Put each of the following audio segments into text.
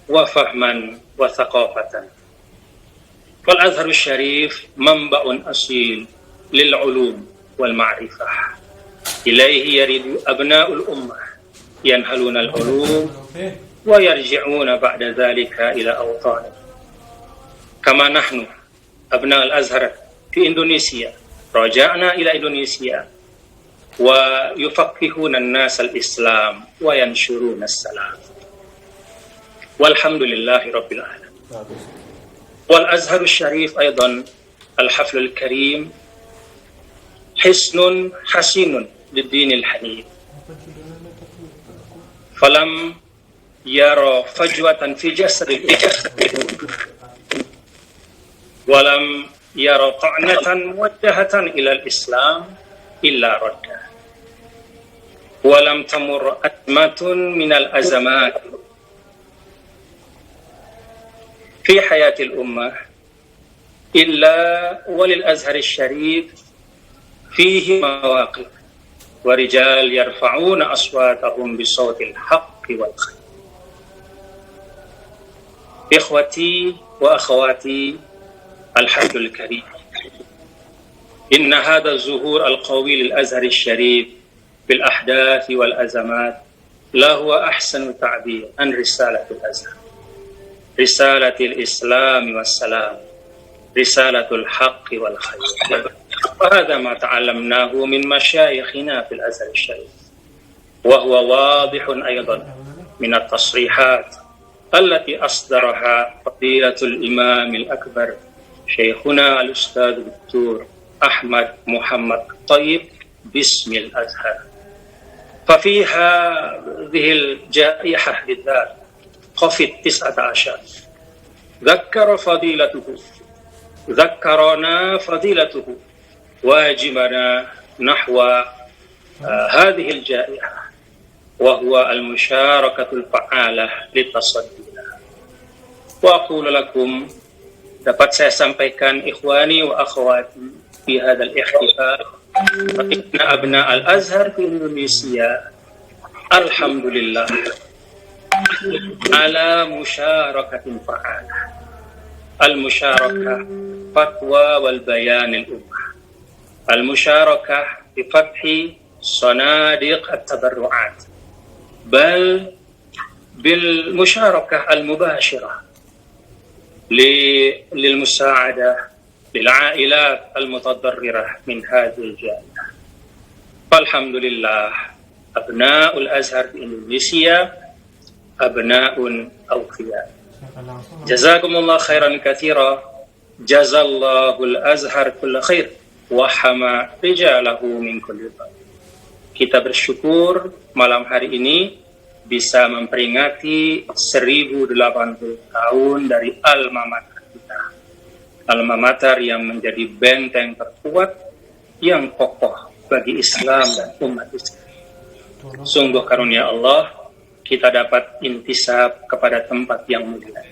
وفهما وثقافة. فالأزهر الشريف منبع أصيل للعلوم والمعرفة، إليه يرد أبناء الأمة ينهلون العلوم ويرجعون بعد ذلك إلى أوطانهم. كما نحن أبناء الأزهر في إندونيسيا رجعنا إلى إندونيسيا ويفقهون الناس الإسلام وينشرون السلام، والحمد لله رب العالمين. والأزهر الشريف أيضا الحفل الكريم حصن حسين للدين الحنيف، فلم يرى فجوة في جسد ولم يرى طعنة موجهة إلى الإسلام إلا رده، ولم تمر أزمة من الأزمات في حياة الأمة إلا وللأزهر الشريف فيه مواقف ورجال يرفعون أصواتهم بصوت الحق والخير. إخوتي وأخواتي الحفل الكريم، إن هذا الظهور القوي للأزهر الشريف بالأحداث والأزمات لا هو أحسن تعبير عن رسالة الأزهر، رسالة الإسلام والسلام، رسالة الحق والخير. وهذا ما تعلمناه من مشايخنا في الأزهر الشريف، وهو واضح أيضا من التصريحات التي أصدرها فضيلة الإمام الأكبر شيخنا الأستاذ الدكتور أحمد محمد طيب باسم الأزهر. ففي هذه الجائحة بالذات COVID-19 ذكرنا فضيلته واجبنا نحو هذه الجائحة، وهو المشاركة الفعالة للتصدي لها. وأقول لكم, dapat saya sampaikan ikhwani wa akhwati fi hadzal ihtifal, inna abna al-Azhar fi Indonesia alhamdulillah ala musharakatin fa'alah. Al-musyarakah fatwa wal bayan al-ummah, al-musyarakah bi fathi sanadiq at-tabarru'at, bal bil musyarakah al-mubashirah للمساعدة للعائلات المتضررة من هذه الجائحة. فالحمد لله أبناء الأزهر في إندونيسيا أبناء أوفياء. جزاكم الله خيرا كثيرا، جزا الله الأزهر كل خير وحمى رجاله من كل ضر. Kita bersyukur malam hari ini bisa memperingati 1080 tahun dari alma mater kita, alma mater yang menjadi benteng terkuat yang kokoh bagi Islam dan umat Islam. Sungguh karunia Allah kita dapat intisab kepada tempat yang mulia.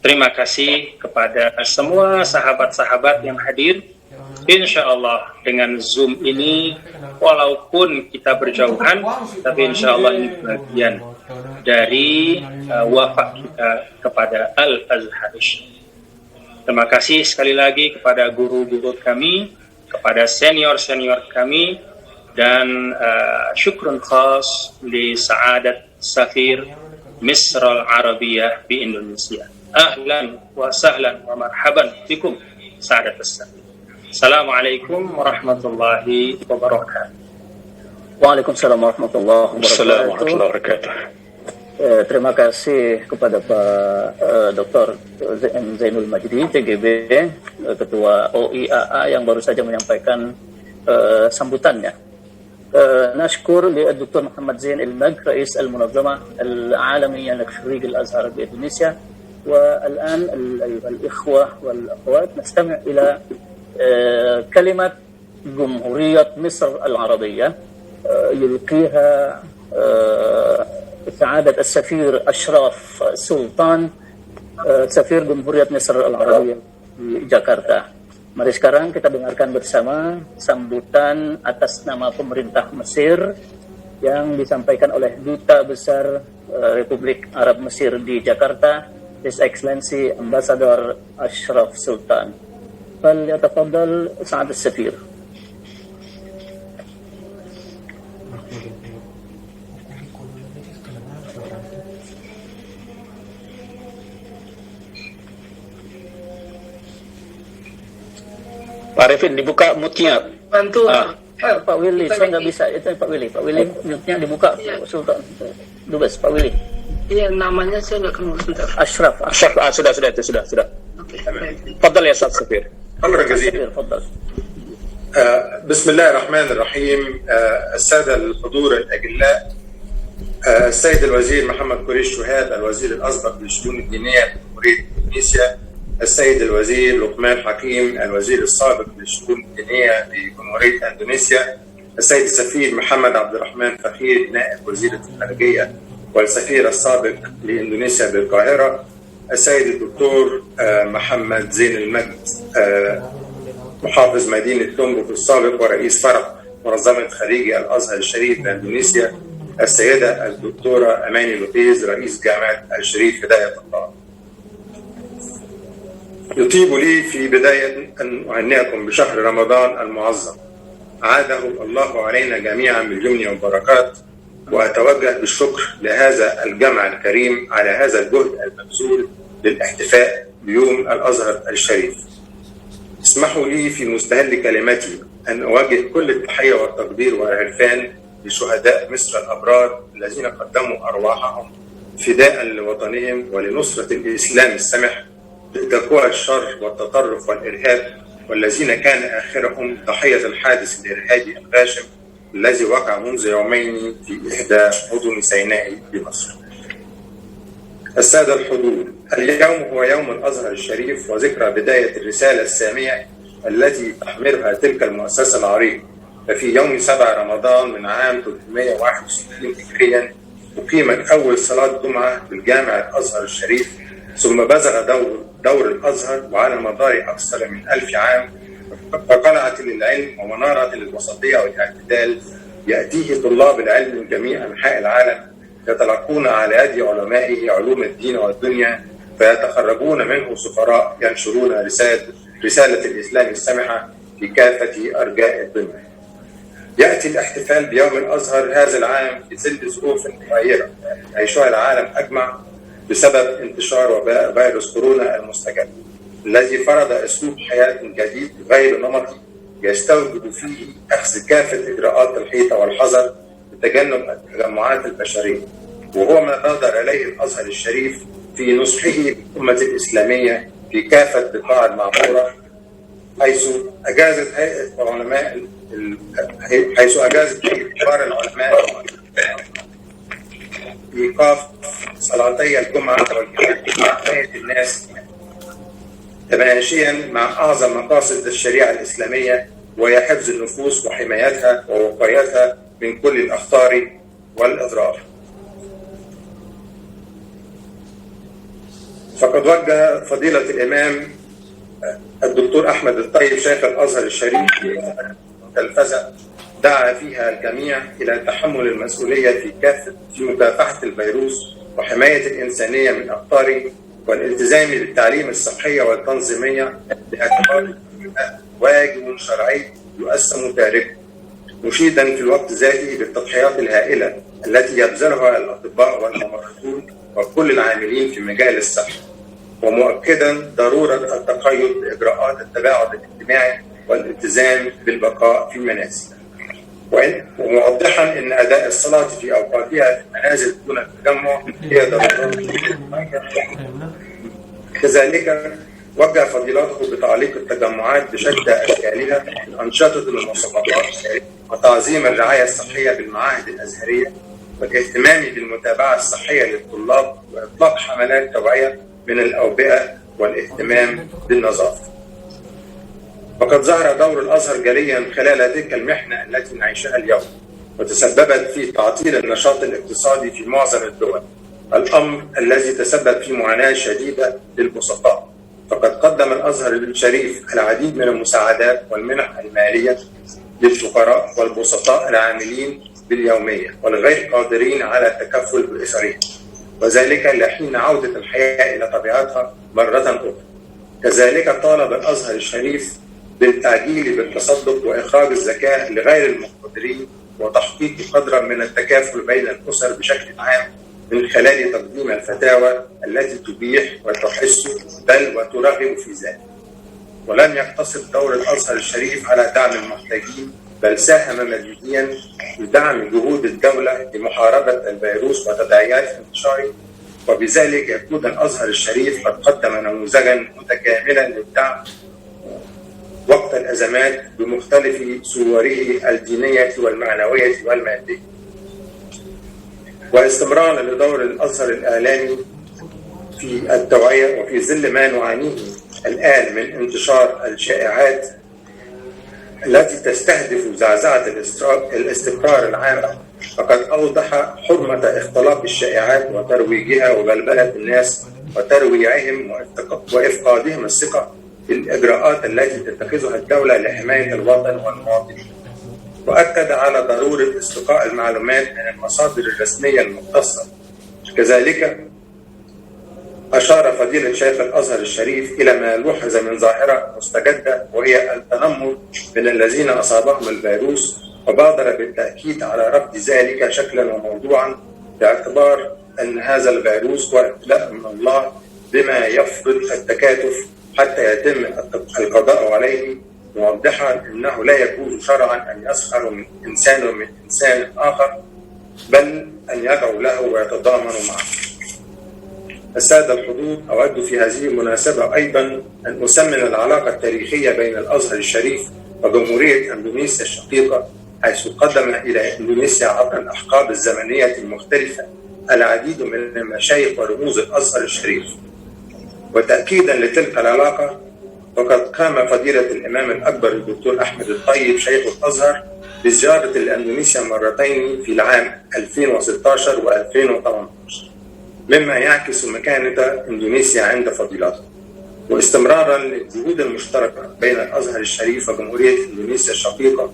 Terima kasih kepada semua sahabat-sahabat yang hadir. Insya Allah dengan Zoom ini, walaupun kita berjauhan, tapi insya Allah ini bagian dari wafat kita kepada Al-Azhar. Terima kasih sekali lagi kepada guru-guru kami, kepada senior-senior kami, dan syukrun khas li Sa'adat Safir Misr al-Arabiyah di Indonesia. Ahlan wa sahlan wa marhaban bikum Sa'adat Safir. Assalamualaikum warahmatullahi wabarakatuh. Waalaikumsalam warahmatullahi wabarakatuh. Terima kasih kepada Pak Dr. Zainul Majdi, TGB, Ketua OIAA yang baru saja menyampaikan sambutannya. Nashkur li Dr. Muhammad Zain Al-Mag, Rais Al-Munazamah Al-Alamiyya Al-Khurij Al-Azhar di Indonesia. والآن أيها الإخوة والأخوات نستمع إلى كلمة جمهورية مصر العربية يلقيها سعادة السفير أشرف سلطان, سفير جمهورية مصر العربية di Jakarta. Mari sekarang kita dengarkan bersama sambutan atas nama pemerintah Mesir yang disampaikan oleh Duta Besar Republik Arab Mesir di Jakarta, His Excellency Ambassador Ashraf Sultan. فليتفضل سعادة السفير. Pak Arifin, dibuka mute-nya. Bantu. Pak Willy, saya nggak bisa. Itu Pak Willy. Pak Willy, mute-nya dibuka. Sultan. Dubes, Pak Willy. Iya, namanya saya nggak kenal sebentar. Ashraf. Sudah. Oke. Tafadhal ya Ustaz Safir. أمر جزيلا. تفضل. بسم الله الرحمن الرحيم. السادة الحضور الأجلاء، السيد الوزير محمد قريش شهاب الوزير الأسبق للشؤون الدينية في جمهورية إندونيسيا، السيد الوزير لقمان حكيم الوزير السابق للشؤون الدينية في جمهورية إندونيسيا، السيد السفير محمد عبد الرحمن فخير نائب وزير الخارجية والسفير السابق لإندونيسيا بالقاهرة، السيد الدكتور محمد زين المجد محافظ مدينة تومبوك السابق ورئيس فرع منظمة خريجي الأزهر الشريف بإندونيسيا، السيدة الدكتورة أماني لوبيز رئيس جامعة الشريف هداية الله. يطيب لي في بداية أن أهنئكم بشهر رمضان المعظم، عاده الله علينا جميعا باليمن والبركات، وأتوجه بالشكر لهذا الجمع الكريم على هذا الجهد المبذول للاحتفاء بيوم الأزهر الشريف. اسمحوا لي في مستهل كلمتي أن أوجه كل التحية والتقدير والعرفان لشهداء مصر الأبرار الذين قدموا أرواحهم فداء لوطنهم ولنصرة الإسلام السمح ضد قوى الشر والتطرف والإرهاب، والذين كان آخرهم ضحية الحادث الإرهابي الغاشم الذي وقع منذ يومين في إحدى مدن سيناء بمصر. السادة الحضور، اليوم هو يوم الأزهر الشريف وذكرى بداية الرسالة السامية التي تحملها تلك المؤسسة العريقة. ففي يوم 7 رمضان من عام 361 هجريا أقيمت أول صلاة جمعة بالجامع الأزهر الشريف، ثم بزغ دور الأزهر وعلى مدار أكثر من 1000 عام فقلعة للعلم ومنارة للوسطية والاعتدال يأتيه طلاب العلم من جميع أنحاء العالم يتلقون على يد علمائه علوم الدين والدنيا، فيتخرجون منه سفراء ينشرون رسالة الإسلام السمحة في كافة أرجاء الدنيا. يأتي الاحتفال بيوم الأزهر هذا العام في ظل ظروف مغايرة يعيشها العالم أجمع بسبب انتشار وباء فيروس كورونا المستجد، الذي فرض أسلوب حياة جديد غير نمطي يستوجب فيه أخذ كافة إجراءات الحيطة والحذر لتجنب التجمعات البشرية، وهو ما بادر إليه الأزهر الشريف في نصحه للأمة الإسلامية في كافة بقاع المعمورة، حيث أجازت كبار العلماء إيقاف صلاتي الجمعة وحماية الناس تماشيا مع أعظم مقاصد الشريعة الإسلامية، وهي حفظ النفوس وحمايتها ووقايتها من كل الأخطار والأضرار. فقد وجه فضيلة الإمام الدكتور أحمد الطيب شيخ الأزهر الشريف تلفزة دعا فيها الجميع إلى تحمل المسؤولية في مكافحة الفيروس وحماية الإنسانية من أخطاره، والالتزام بالتعليم الصحية والتنظيمية باعتبار واجب شرعي يؤسم تاركه، مشيدا في الوقت ذاته بالتضحيات الهائلة التي يبذلها الأطباء والممرضون وكل العاملين في مجال الصحة، ومؤكدا ضرورة التقيد بإجراءات التباعد الاجتماعي والالتزام بالبقاء في المنازل، وموضحا أن أداء الصلاة في أوقاتها في المنازل دون التجمع هي ضرورة. كذلك وجه فضيلته بتعليق التجمعات بشتى أشكالها الأنشطة والمسابقات وتعظيم الرعاية الصحية بالمعاهد الأزهرية والاهتمام بالمتابعة الصحية للطلاب وإطلاق حملات توعية من الأوبئة والاهتمام بالنظافة. وقد ظهر دور الأزهر جليا خلال تلك المحنة التي نعيشها اليوم، وتسببت في تعطيل النشاط الاقتصادي في معظم الدول، الأمر الذي تسبب في معاناة شديدة للبسطاء. فقد قدم الأزهر الشريف العديد من المساعدات والمنح المالية للفقراء والبسطاء العاملين باليومية والغير قادرين على التكفل بأسرهم، وذلك لحين عودة الحياة إلى طبيعتها مرة أخرى. كذلك طالب الأزهر الشريف بالتعجيل بالتصدق وإخراج الزكاة لغير المقتدرين وتحقيق قدرا من التكافل بين الأسر بشكل عام من خلال تقديم الفتاوى التي تبيح وتحث بل وترغب في ذلك. ولم يقتصر دور الأزهر الشريف على دعم المحتاجين، بل ساهم مجديا في دعم جهود الدولة لمحاربة الفيروس وتداعيات انتشاره، وبذلك يكون الأزهر الشريف قد قدم نموذجا متكاملا للدعم وقت الأزمات بمختلف صوره الدينية والمعنوية والمادية. واستمرارا لدور الأزهر الإعلامي في التوعية وفي ظل ما نعانيه الآن من انتشار الشائعات التي تستهدف زعزعة الاستقرار العام، فقد أوضح حرمة اختلاق الشائعات وترويجها وبلبلة الناس وترويعهم وإفقادهم الثقة في الإجراءات التي تتخذها الدولة لحماية الوطن والمواطنين. وأكد على ضرورة استقاء المعلومات من المصادر الرسمية المختصة. كذلك أشار فضيلة شيخ الأزهر الشريف إلى ما لوحظ من ظاهرة مستجدة، وهي التنمر من الذين أصابهم الفيروس، وبادر بالتأكيد على رفض ذلك شكلا وموضوعا، باعتبار أن هذا الفيروس هو ابتلاء من الله بما يفرض التكاتف حتى يتم القضاء عليه، موضحا أنه لا يجوز شرعا أن يسخر من إنسان آخر، بل أن يدعو له ويتضامن معه. السادة الحضور، أود في هذه المناسبة أيضا أن أسمن العلاقة التاريخية بين الأزهر الشريف وجمهورية إندونيسيا الشقيقة، حيث قدم إلى إندونيسيا عبر الأحقاب الزمنية المختلفة العديد من المشايخ ورموز الأزهر الشريف. وتأكيدا لتلك العلاقة، وقد قام فضيلة الإمام الأكبر الدكتور أحمد الطيب شيخ الأزهر بزيارة لإندونيسيا مرتين في العام 2016 و2018، مما يعكس مكانة إندونيسيا عند فضيلته. واستمرارا للجهود المشتركة بين الأزهر الشريف وجمهورية إندونيسيا الشقيقة،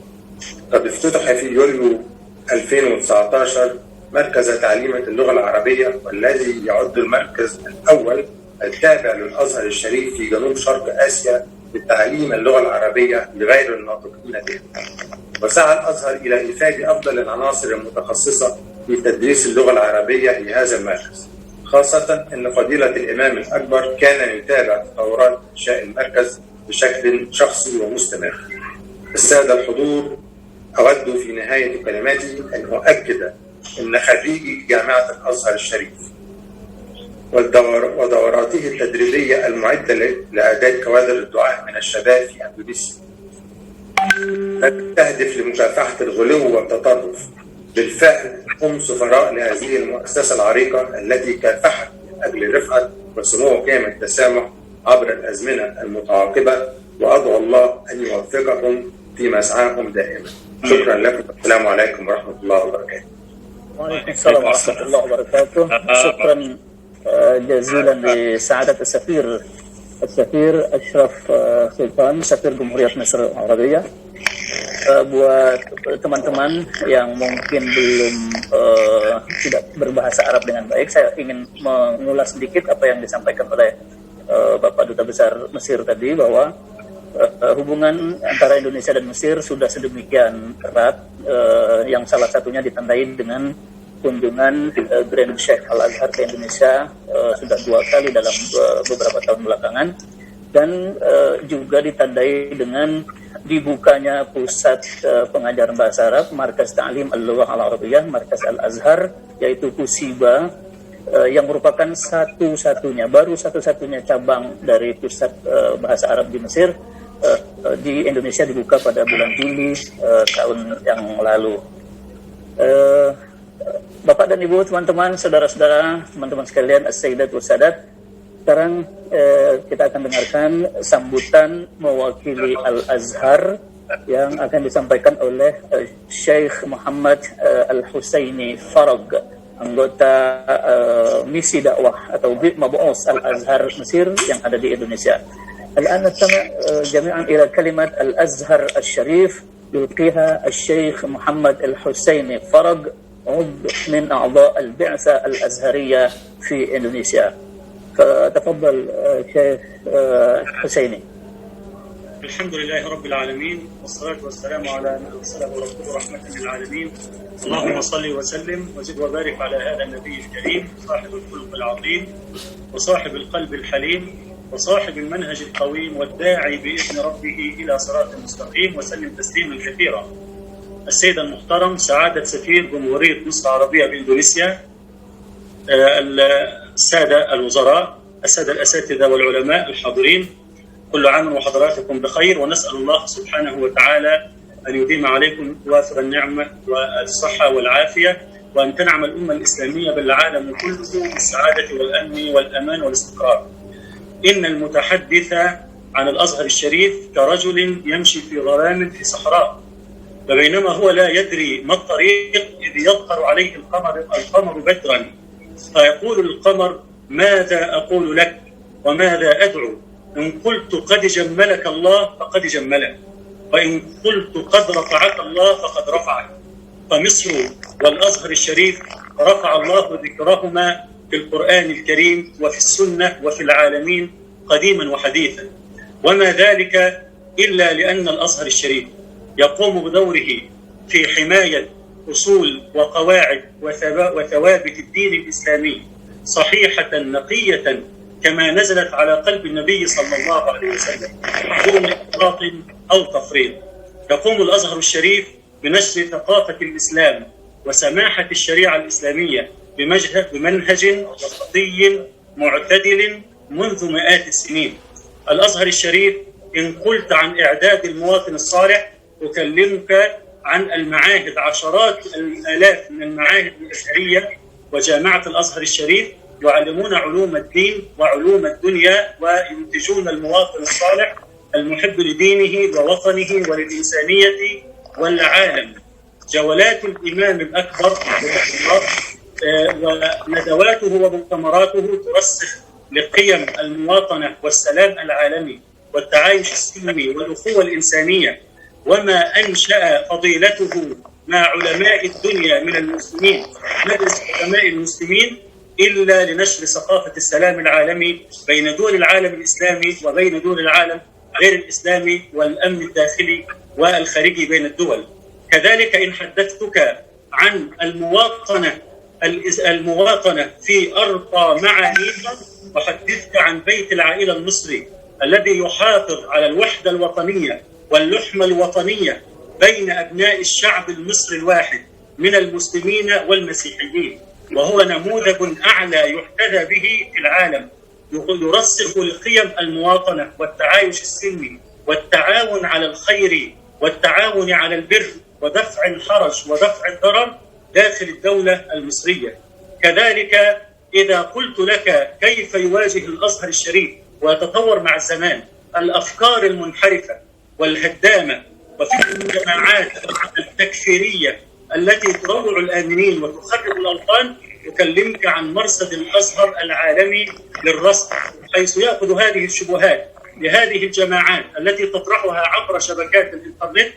قد افتتح في يوليو 2019 مركز تعليم اللغة العربية، والذي يعد المركز الأول التابع للأزهر الشريف في جنوب شرق آسيا لتعليم اللغة العربية لغير الناطقين بها. وسعى الأزهر إلى إيفاد أفضل العناصر المتخصصة في تدريس اللغة العربية لهذا المركز، خاصة أن فضيلة الإمام الأكبر كان يتابع تطورات إنشاء المركز بشكل شخصي ومستمر. السادة الحضور، أود في نهاية كلماتي أن أؤكد أن خريجي جامعة الأزهر الشريف ودوراته التدريبية المعدة لإعداد كوادر الدعاة من الشباب في أندونيسيا تهدف لمكافحة الغلو والتطرف. بالفعل هم سفراء لهذه المؤسسة العريقة التي كافحت من أجل رفعة وسمو قيم التسامح عبر الأزمنة المتعاقبة، وأدعو الله أن يوفقهم في مسعاهم دائما. شكرا لكم، السلام عليكم ورحمة الله وبركاته. وعليكم السلام ورحمة الله وبركاته. شكرا جزيلا لسعادة السفير أشرف سلطان, سفir Jamhuriyat Mesir Arabia. Buat teman-teman yang mungkin belum tidak berbahasa Arab dengan baik, saya ingin mengulas sedikit apa yang disampaikan oleh Bapak Duta Besar Mesir tadi, bahwa hubungan antara Indonesia dan Mesir sudah sedemikian erat, yang salah satunya ditandai dengan kunjungan Grand Sheikh Al-Azhar ke Indonesia sudah 2 kali dalam beberapa tahun belakangan, dan juga ditandai dengan dibukanya pusat pengajaran bahasa Arab, Markas Ta'lim Al-Lughah Al-Arabiyah, Markas Al-Azhar, yaitu Kusiba, yang merupakan baru satu-satunya cabang dari pusat bahasa Arab di Mesir, di Indonesia, dibuka pada bulan Juli tahun yang lalu. Bapak dan Ibu, teman-teman, saudara-saudara, teman-teman sekalian, as-sayyidat wa sadat, sekarang kita akan dengarkan sambutan mewakili Al-Azhar yang akan disampaikan oleh Syekh Muhammad Al-Husaini Farag, anggota misi dakwah atau Mab'us Al-Azhar Mesir yang ada di Indonesia. Al-an nastami' jami'an ila kalimat Al-Azhar Al-Sharif يلقيها الشيخ محمد الحسيني فرج، عضو من أعضاء البعثة الأزهرية في إندونيسيا. فتفضل شيخ حسيني. الحمد لله رب العالمين، والصلاة والسلام على من أرسله ربه رحمة للعالمين. اللهم صل وسلم وزد وبارك على هذا النبي الكريم، صاحب الخلق العظيم وصاحب القلب الحليم وصاحب المنهج القويم والداعي بإذن ربه إلى صراط مستقيم، وسلم تسليما كثيرا. السيد المحترم سعادة سفير جمهورية مصر العربية بإندونيسيا، السادة الوزراء، السادة الأساتذة والعلماء الحاضرين، كل عام وحضراتكم بخير، ونسأل الله سبحانه وتعالى أن يديم عليكم وافر النعمة والصحة والعافية، وأن تنعم الأمة الإسلامية بالعالم كله بالسعادة والأمن والأمان والاستقرار. إن المتحدث عن الأزهر الشريف كرجل يمشي في غرام في صحراء، فبينما هو لا يدري ما الطريق إذ يظهر عليه القمر بدرا، فيقول القمر: ماذا أقول لك وماذا أدعو؟ إن قلت قد جملك الله فقد جملك، وإن قلت قد رفعك الله فقد رفعك. فمصر والأزهر الشريف رفع الله ذكرهما في القرآن الكريم وفي السنة وفي العالمين قديما وحديثا، وما ذلك إلا لأن الأزهر الشريف يقوم بدوره في حماية أصول وقواعد وثوابت الدين الإسلامي صحيحة نقية كما نزلت على قلب النبي صلى الله عليه وسلم دون إفراط أو تفريط. يقوم الأزهر الشريف بنشر ثقافة الإسلام وسماحة الشريعة الإسلامية بمنهج وسطي معتدل منذ مئات السنين. الأزهر الشريف إن قلت عن إعداد المواطن الصالح أكلمك عن المعاهد، عشرات الآلاف من المعاهد الأزهرية وجامعة الأزهر الشريف يعلمون علوم الدين وعلوم الدنيا، وينتجون المواطن الصالح المحب لدينه ووطنه وللإنسانية والعالم. جولات الإمام الأكبر وندواته ومؤتمراته ترسخ لقيم المواطنة والسلام العالمي والتعايش السلمي والأخوة الإنسانية، وما أنشأ فضيلته مع علماء الدنيا من المسلمين مجلس علماء المسلمين إلا لنشر ثقافة السلام العالمي بين دول العالم الإسلامي وبين دول العالم غير الإسلامي، والأمن الداخلي والخارجي بين الدول. كذلك إن حدثتك عن المواطنة في أرقى معانيها، وحدثت عن بيت العائلة المصري الذي يحافظ على الوحدة الوطنية واللحمة الوطنية بين أبناء الشعب المصري الواحد من المسلمين والمسيحيين، وهو نموذج أعلى يحتذى به في العالم، يرسخ لقيم المواطنة والتعايش السلمي والتعاون على الخير والتعاون على البر ودفع الحرج ودفع الضرر داخل الدولة المصرية. كذلك إذا قلت لك كيف يواجه الأزهر الشريف ويتطور مع الزمان الأفكار المنحرفة والهدامة وفكر الجماعات التكفيرية التي تروع الآمنين وتخرب الأوطان، أكلمك عن مرصد الأزهر العالمي للرصد، حيث يأخذ هذه الشبهات لهذه الجماعات التي تطرحها عبر شبكات الإنترنت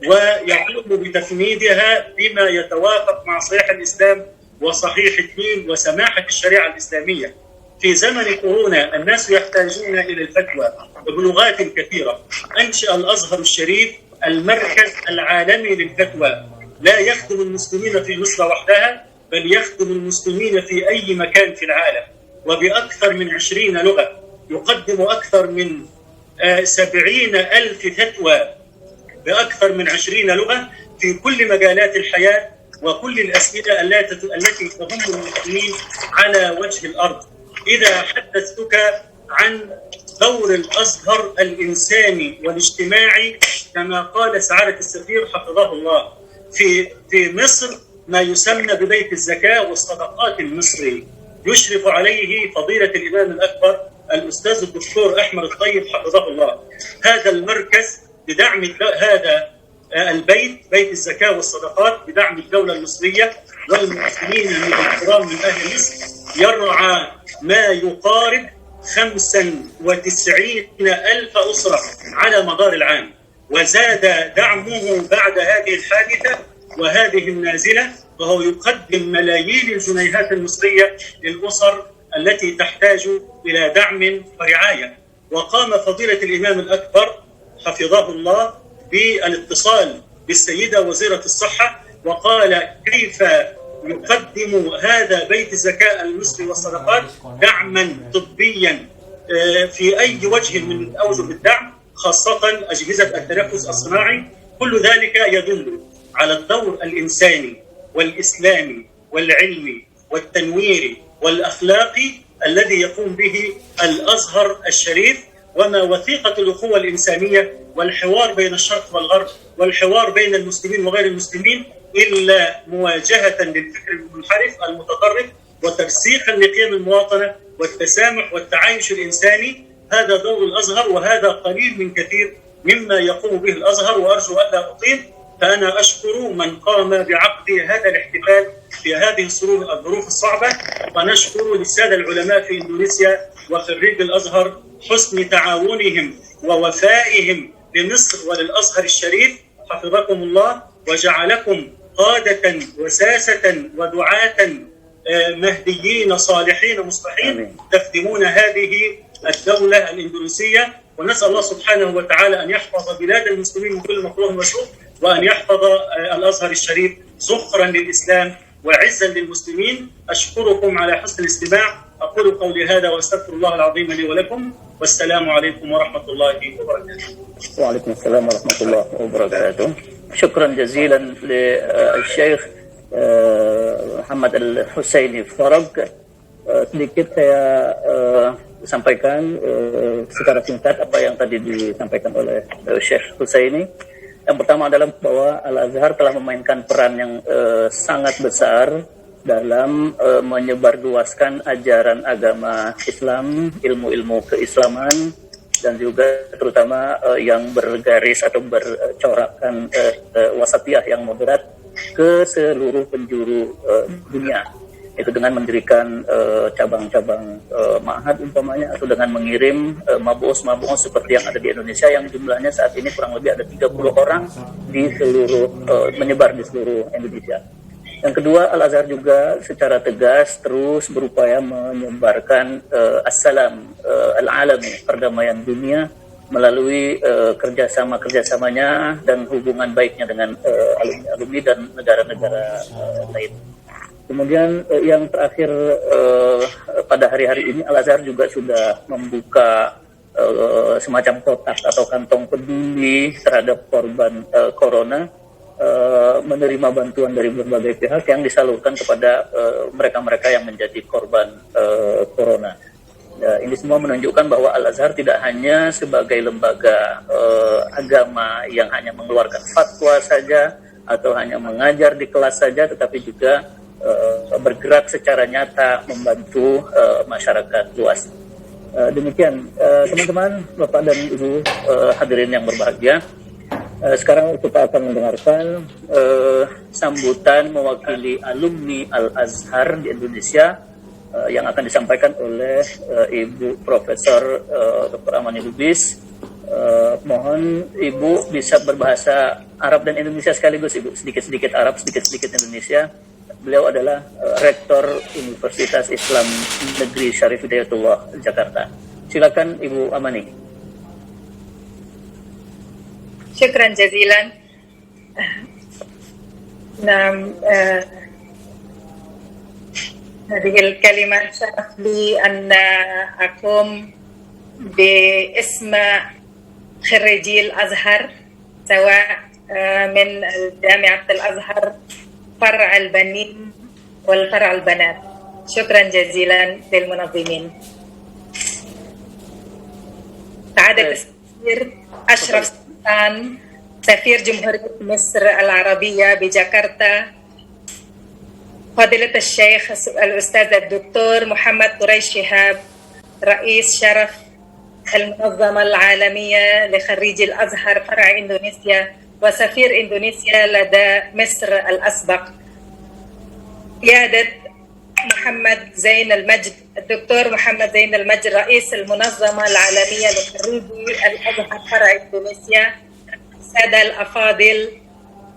ويقوم بتفنيدها بما يتوافق مع صحيح الإسلام وصحيح الدين وسماحة الشريعة الإسلامية. في زمن كورونا الناس يحتاجون إلى الفتوى وبلغات كثيرة. أنشأ الأزهر الشريف المركز العالمي للفتوى، لا يخدم المسلمين في مصر وحدها، بل يخدم المسلمين في أي مكان في العالم، وبأكثر من 20 لغة، يقدم أكثر من 70,000 فتوى بأكثر من 20 لغة في كل مجالات الحياة وكل الأسئلة التي تهم المسلمين على وجه الأرض. إذا حدثتك عن دور الأزهر الإنساني والاجتماعي كما قال سعادة السفير حفظه الله في مصر ما يسمى ببيت الزكاة والصدقات المصري، يشرف عليه فضيلة الإمام الأكبر الأستاذ الدكتور أحمد الطيب حفظه الله. هذا المركز بدعم هذا البيت، بيت الزكاة والصدقات، بدعم الدولة المصرية والمسلمين من الكرام من أهل مصر، يرعى ما يقارب 95,000 أسرة على مدار العام. وزاد دعمه بعد هذه الحادثة وهذه النازلة، وهو يقدم ملايين الجنيهات المصرية للأسر التي تحتاج إلى دعم ورعاية. وقام فضيلة الإمام الأكبر حفظه الله بالاتصال بالسيدة وزيرة الصحة، وقال كيف يقدم هذا بيت الزكاة المصري والصدقات دعما طبيا في أي وجه من أوجه الدعم، خاصة أجهزة التنفس الصناعي. كل ذلك يدل على الدور الإنساني والإسلامي والعلمي والتنويري والأخلاقي الذي يقوم به الأزهر الشريف، وما وثيقة الأخوة الإنسانية والحوار بين الشرق والغرب والحوار بين المسلمين وغير المسلمين إلا مواجهة للفكر المنحرف المتطرف وترسيخا لقيم المواطنة والتسامح والتعايش الإنساني. هذا دور الأزهر، وهذا قليل من كثير مما يقوم به الأزهر، وأرجو أن لا أطيل. فأنا أشكر من قام بعقد هذا الاحتفال في هذه الظروف الصعبة، ونشكر للسادة العلماء في إندونيسيا وخريج الأزهر حسن تعاونهم ووفائهم لمصر وللأزهر الشريف، حفظكم الله وجعلكم قادة وساسة ودعاة مهديين صالحين مصلحين تخدمون هذه الدولة الإندونيسية. ونسأل الله سبحانه وتعالى أن يحفظ بلاد المسلمين من كل مكروه وسوء، وأن يحفظ الأزهر الشريف زخرا للإسلام وعزا للمسلمين. أشكركم على حسن الاستماع. أقول قولي هذا وأستغفر الله العظيم لي ولكم، والسلام عليكم ورحمة الله وبركاته. وعليكم السلام ورحمة الله وبركاته. شكرا جزيلا للشيخ Muhammad Al-Husaini Farag. Sedikit saya sampaikan secara singkat apa yang tadi disampaikan oleh Syekh Husaini. Yang pertama adalah bahwa Al-Azhar telah memainkan peran yang sangat besar dalam menyebarluaskan ajaran agama Islam, ilmu-ilmu keislaman, dan juga terutama yang bergaris atau bercorakkan wasatiyah yang moderat ke seluruh penjuru dunia. Itu dengan mendirikan cabang-cabang ma'had umpamanya, atau dengan mengirim mabu'us seperti yang ada di Indonesia, yang jumlahnya saat ini kurang lebih ada 30 orang di seluruh menyebar di seluruh Indonesia. Yang kedua, Al-Azhar juga secara tegas terus berupaya menyebarkan as-salam al-alami, perdamaian dunia, melalui kerjasamanya dan hubungan baiknya dengan alumni-alumni dan negara-negara lain. Kemudian yang terakhir, pada hari-hari ini Al-Azhar juga sudah membuka semacam kotak atau kantong peduli terhadap korban corona, menerima bantuan dari berbagai pihak yang disalurkan kepada mereka-mereka yang menjadi korban corona. Ini semua menunjukkan bahwa Al-Azhar tidak hanya sebagai lembaga agama yang hanya mengeluarkan fatwa saja atau hanya mengajar di kelas saja, tetapi juga bergerak secara nyata membantu masyarakat luas. Demikian teman-teman, Bapak dan Ibu hadirin yang berbahagia. Sekarang kita akan mendengarkan sambutan mewakili alumni Al-Azhar di Indonesia yang akan disampaikan oleh Ibu Profesor Dr. Amani Lubis. Mohon Ibu bisa berbahasa Arab dan Indonesia sekaligus, Ibu. Sedikit-sedikit Arab, sedikit-sedikit Indonesia. Beliau adalah Rektor Universitas Islam Negeri Syarif Hidayatullah, Jakarta. Silakan Ibu Amani. شكرا جزيلا. نعم، هذه الكلمة شرف لي أن أقوم باسم خريجي الأزهر، سواء من جامعة الأزهر فرع البنين والفرع البنات. شكرا جزيلا للمنظمين. سعادة السفير أشرف سفير جمهورية مصر العربية بجاكرتا، فضيلة الشيخ الأستاذ الدكتور محمد قريش شهاب، رئيس شرف المنظمة العالمية لخريج الأزهر فرع إندونيسيا، وسفير إندونيسيا لدى مصر الأسبق، قيادة محمد زين المجد، الدكتور محمد زين المجد رئيس المنظمة العالمية لخريجي الأزهر فرع إندونيسيا، السادة الأفاضل،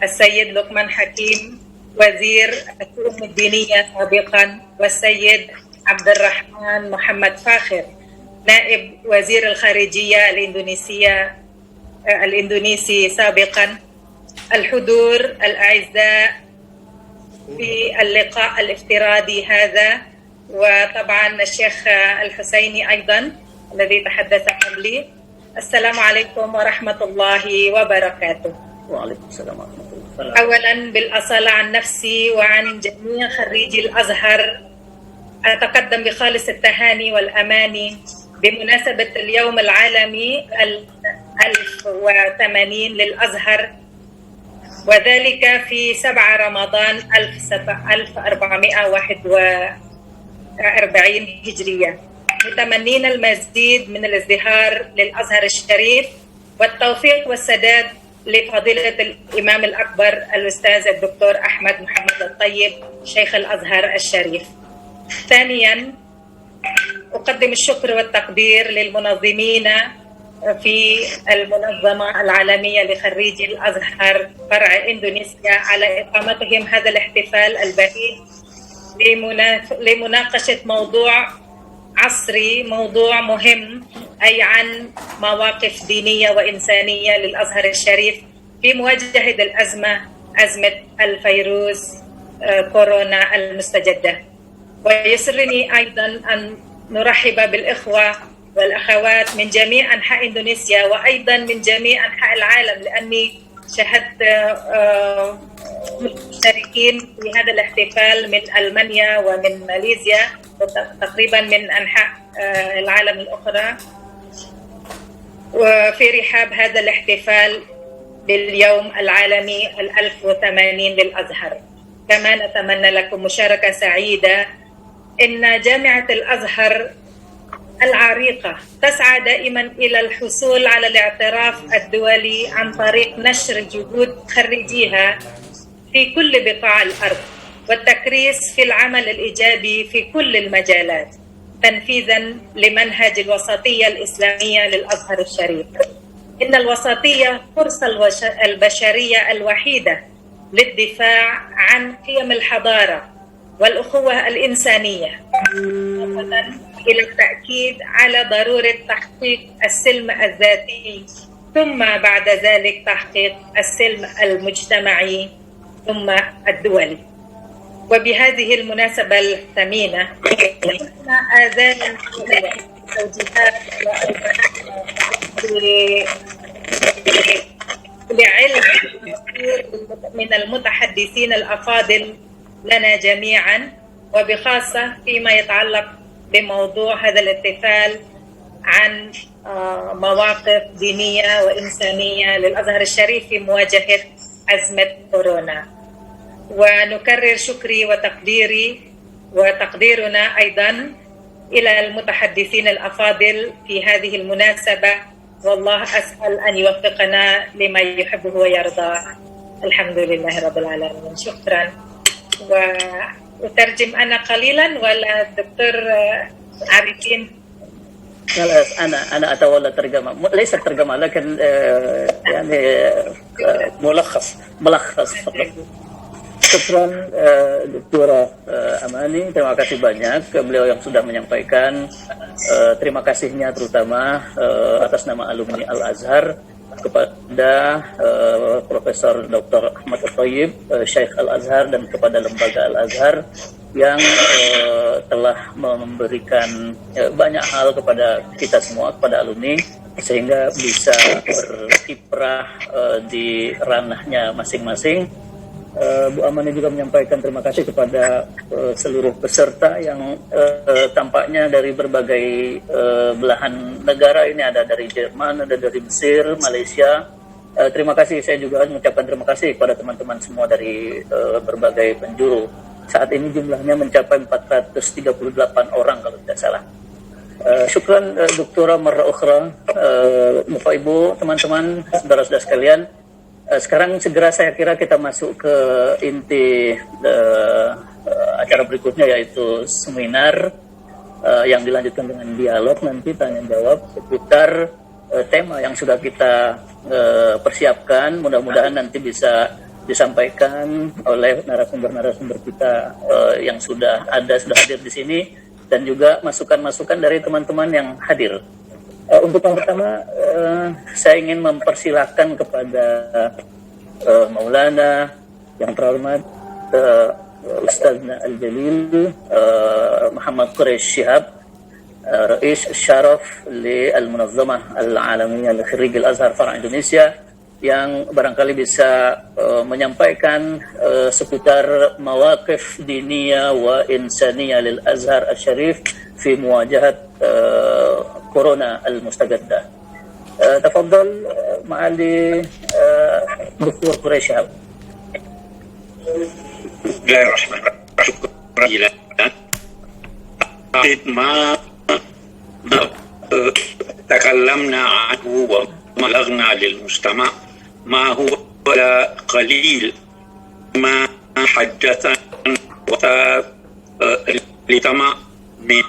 السيد لقمان حكيم وزير الشؤون الدينية سابقا، والسيد عبد الرحمن محمد فاخر نائب وزير الخارجية الإندونيسي سابقا، الحضور الأعزاء في اللقاء الافتراضي هذا، وطبعا الشيخ الحسيني أيضا الذي تحدث قبلي. السلام عليكم ورحمة الله وبركاته. وعليكم السلام ورحمة الله. أولا بالأصالة عن نفسي وعن جميع خريجي الأزهر أتقدم بخالص التهاني والأماني بمناسبة اليوم العالمي 1080 للأزهر، وذلك في 7 رمضان 1441 هجرية، متمنين المزيد من الازدهار للأزهر الشريف والتوفيق والسداد لفضيلة الإمام الأكبر الأستاذ الدكتور أحمد محمد الطيب شيخ الأزهر الشريف. ثانيا أقدم الشكر والتقدير للمنظمين في المنظمة العالمية لخريجي الأزهر فرع إندونيسيا على إقامتهم هذا الاحتفال البهيج لمناقشة موضوع عصري، موضوع مهم، أي عن مواقف دينية وإنسانية للأزهر الشريف في مواجهة الأزمة، أزمة الفيروس كورونا المستجدة. ويسرني أيضا أن نرحب بالإخوة والأخوات من جميع أنحاء إندونيسيا وأيضا من جميع أنحاء العالم، لأني شاهدت مشتركين في هذا الاحتفال من ألمانيا ومن ماليزيا وتقريبا من أنحاء العالم الأخرى، وفي رحاب هذا الاحتفال باليوم العالمي 1080 للأزهر. كما نتمنى لكم مشاركة سعيدة. إن جامعة الأزهر العريقة تسعى دائما إلى الحصول على الاعتراف الدولي عن طريق نشر جهود خريجيها في كل بقاع الأرض والتكريس في العمل الإيجابي في كل المجالات تنفيذا لمنهج الوسطية الإسلامية للأزهر الشريف. إن الوسطية فرصة البشرية الوحيدة للدفاع عن قيم الحضارة والأخوة الإنسانية، إلى التأكيد على ضرورة تحقيق السلم الذاتي، ثم بعد ذلك تحقيق السلم المجتمعي ثم الدولي. وبهذه المناسبة الثمينة نحن آذان التوجيهات لعلم من المتحدثين الأفاضل لنا جميعا، وبخاصة فيما يتعلق بموضوع هذا الاحتفال عن مواقف دينية وإنسانية للأزهر الشريف في مواجهة أزمة كورونا. ونكرر شكري وتقديرنا أيضا إلى المتحدثين الأفاضل في هذه المناسبة، والله أسأل أن يوفقنا لما يحبه ويرضاه. الحمد لله رب العالمين. شكرا. وأترجم أنا قليلا ولا الدكتور عارفين؟ خلاص أنا أتولى الترجمة، ليس الترجمة لكن يعني ملخص فقط. Syukran Doktora Amani, terima kasih banyak ke beliau yang sudah menyampaikan terima kasihnya terutama atas nama alumni Al-Azhar kepada Profesor Dr. Ahmad Thayyib, Syekh Al-Azhar, dan kepada lembaga Al-Azhar yang telah memberikan banyak hal kepada kita semua, kepada alumni, sehingga bisa berkiprah di ranahnya masing-masing. Bu Amani juga menyampaikan terima kasih kepada seluruh peserta yang tampaknya dari berbagai belahan negara. Ini ada dari Jerman, ada dari Mesir, Malaysia. Terima kasih, saya juga mengucapkan terima kasih kepada teman-teman semua dari berbagai penjuru. Saat ini jumlahnya mencapai 438 orang kalau tidak salah. Syukran Doktora Marra Ukhra, Bapak Ibu, teman-teman, saudara-saudara sekalian. Sekarang segera saya kira kita masuk ke inti acara berikutnya, yaitu seminar yang dilanjutkan dengan dialog nanti tanya jawab seputar tema yang sudah kita persiapkan. Mudah-mudahan nanti bisa disampaikan oleh narasumber-narasumber kita yang sudah hadir di sini, dan juga masukan-masukan dari teman-teman yang hadir. Untuk yang pertama, saya ingin mempersilahkan kepada Maulana yang terhormat Ustazna Al-Jalil Muhammad Quraish Shihab, Rais Syaraf Al-Munazzamah Al-Alamiyah Al-Khirij Al-Azhar Fara' Indonesia, yang barangkali bisa menyampaikan seputar mawaqif diniyah wa insaniyah lil Azhar Al-Syarif fi muwajahat Corona Al-Mustagaddah. Tafadhal Ma'ali Dr. Quraish Shihab. ما تكلمنا عنه وبلغنا للمجتمع ما هو ولا قليل ما حدثنا المجتمع من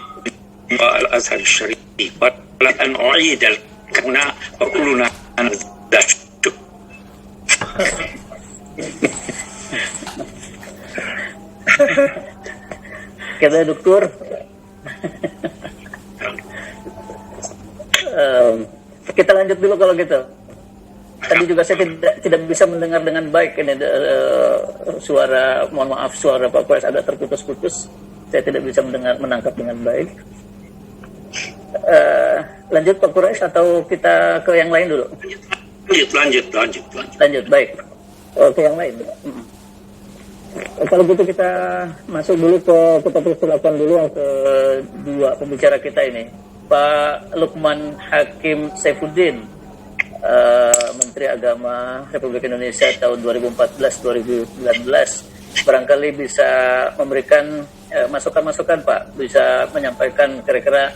الأزهر الشريف، ولن أعيد الكلمة وكلنا نذكر. Kata dokter, kita lanjut dulu kalau gitu. Tadi juga saya tidak bisa mendengar dengan baik ini suara, mohon maaf, suara Pak Quraish agak terputus-putus. Saya tidak bisa menangkap dengan baik. Lanjut Pak Quraish atau kita ke yang lain dulu? Lanjut, baik. Ke yang lain. Kalau gitu kita masuk dulu kita persilakan dulu yang kedua pembicara kita ini, Pak Lukman Hakim Saifuddin, Menteri Agama Republik Indonesia tahun 2014-2019. Barangkali bisa memberikan masukan-masukan Pak, bisa menyampaikan kira-kira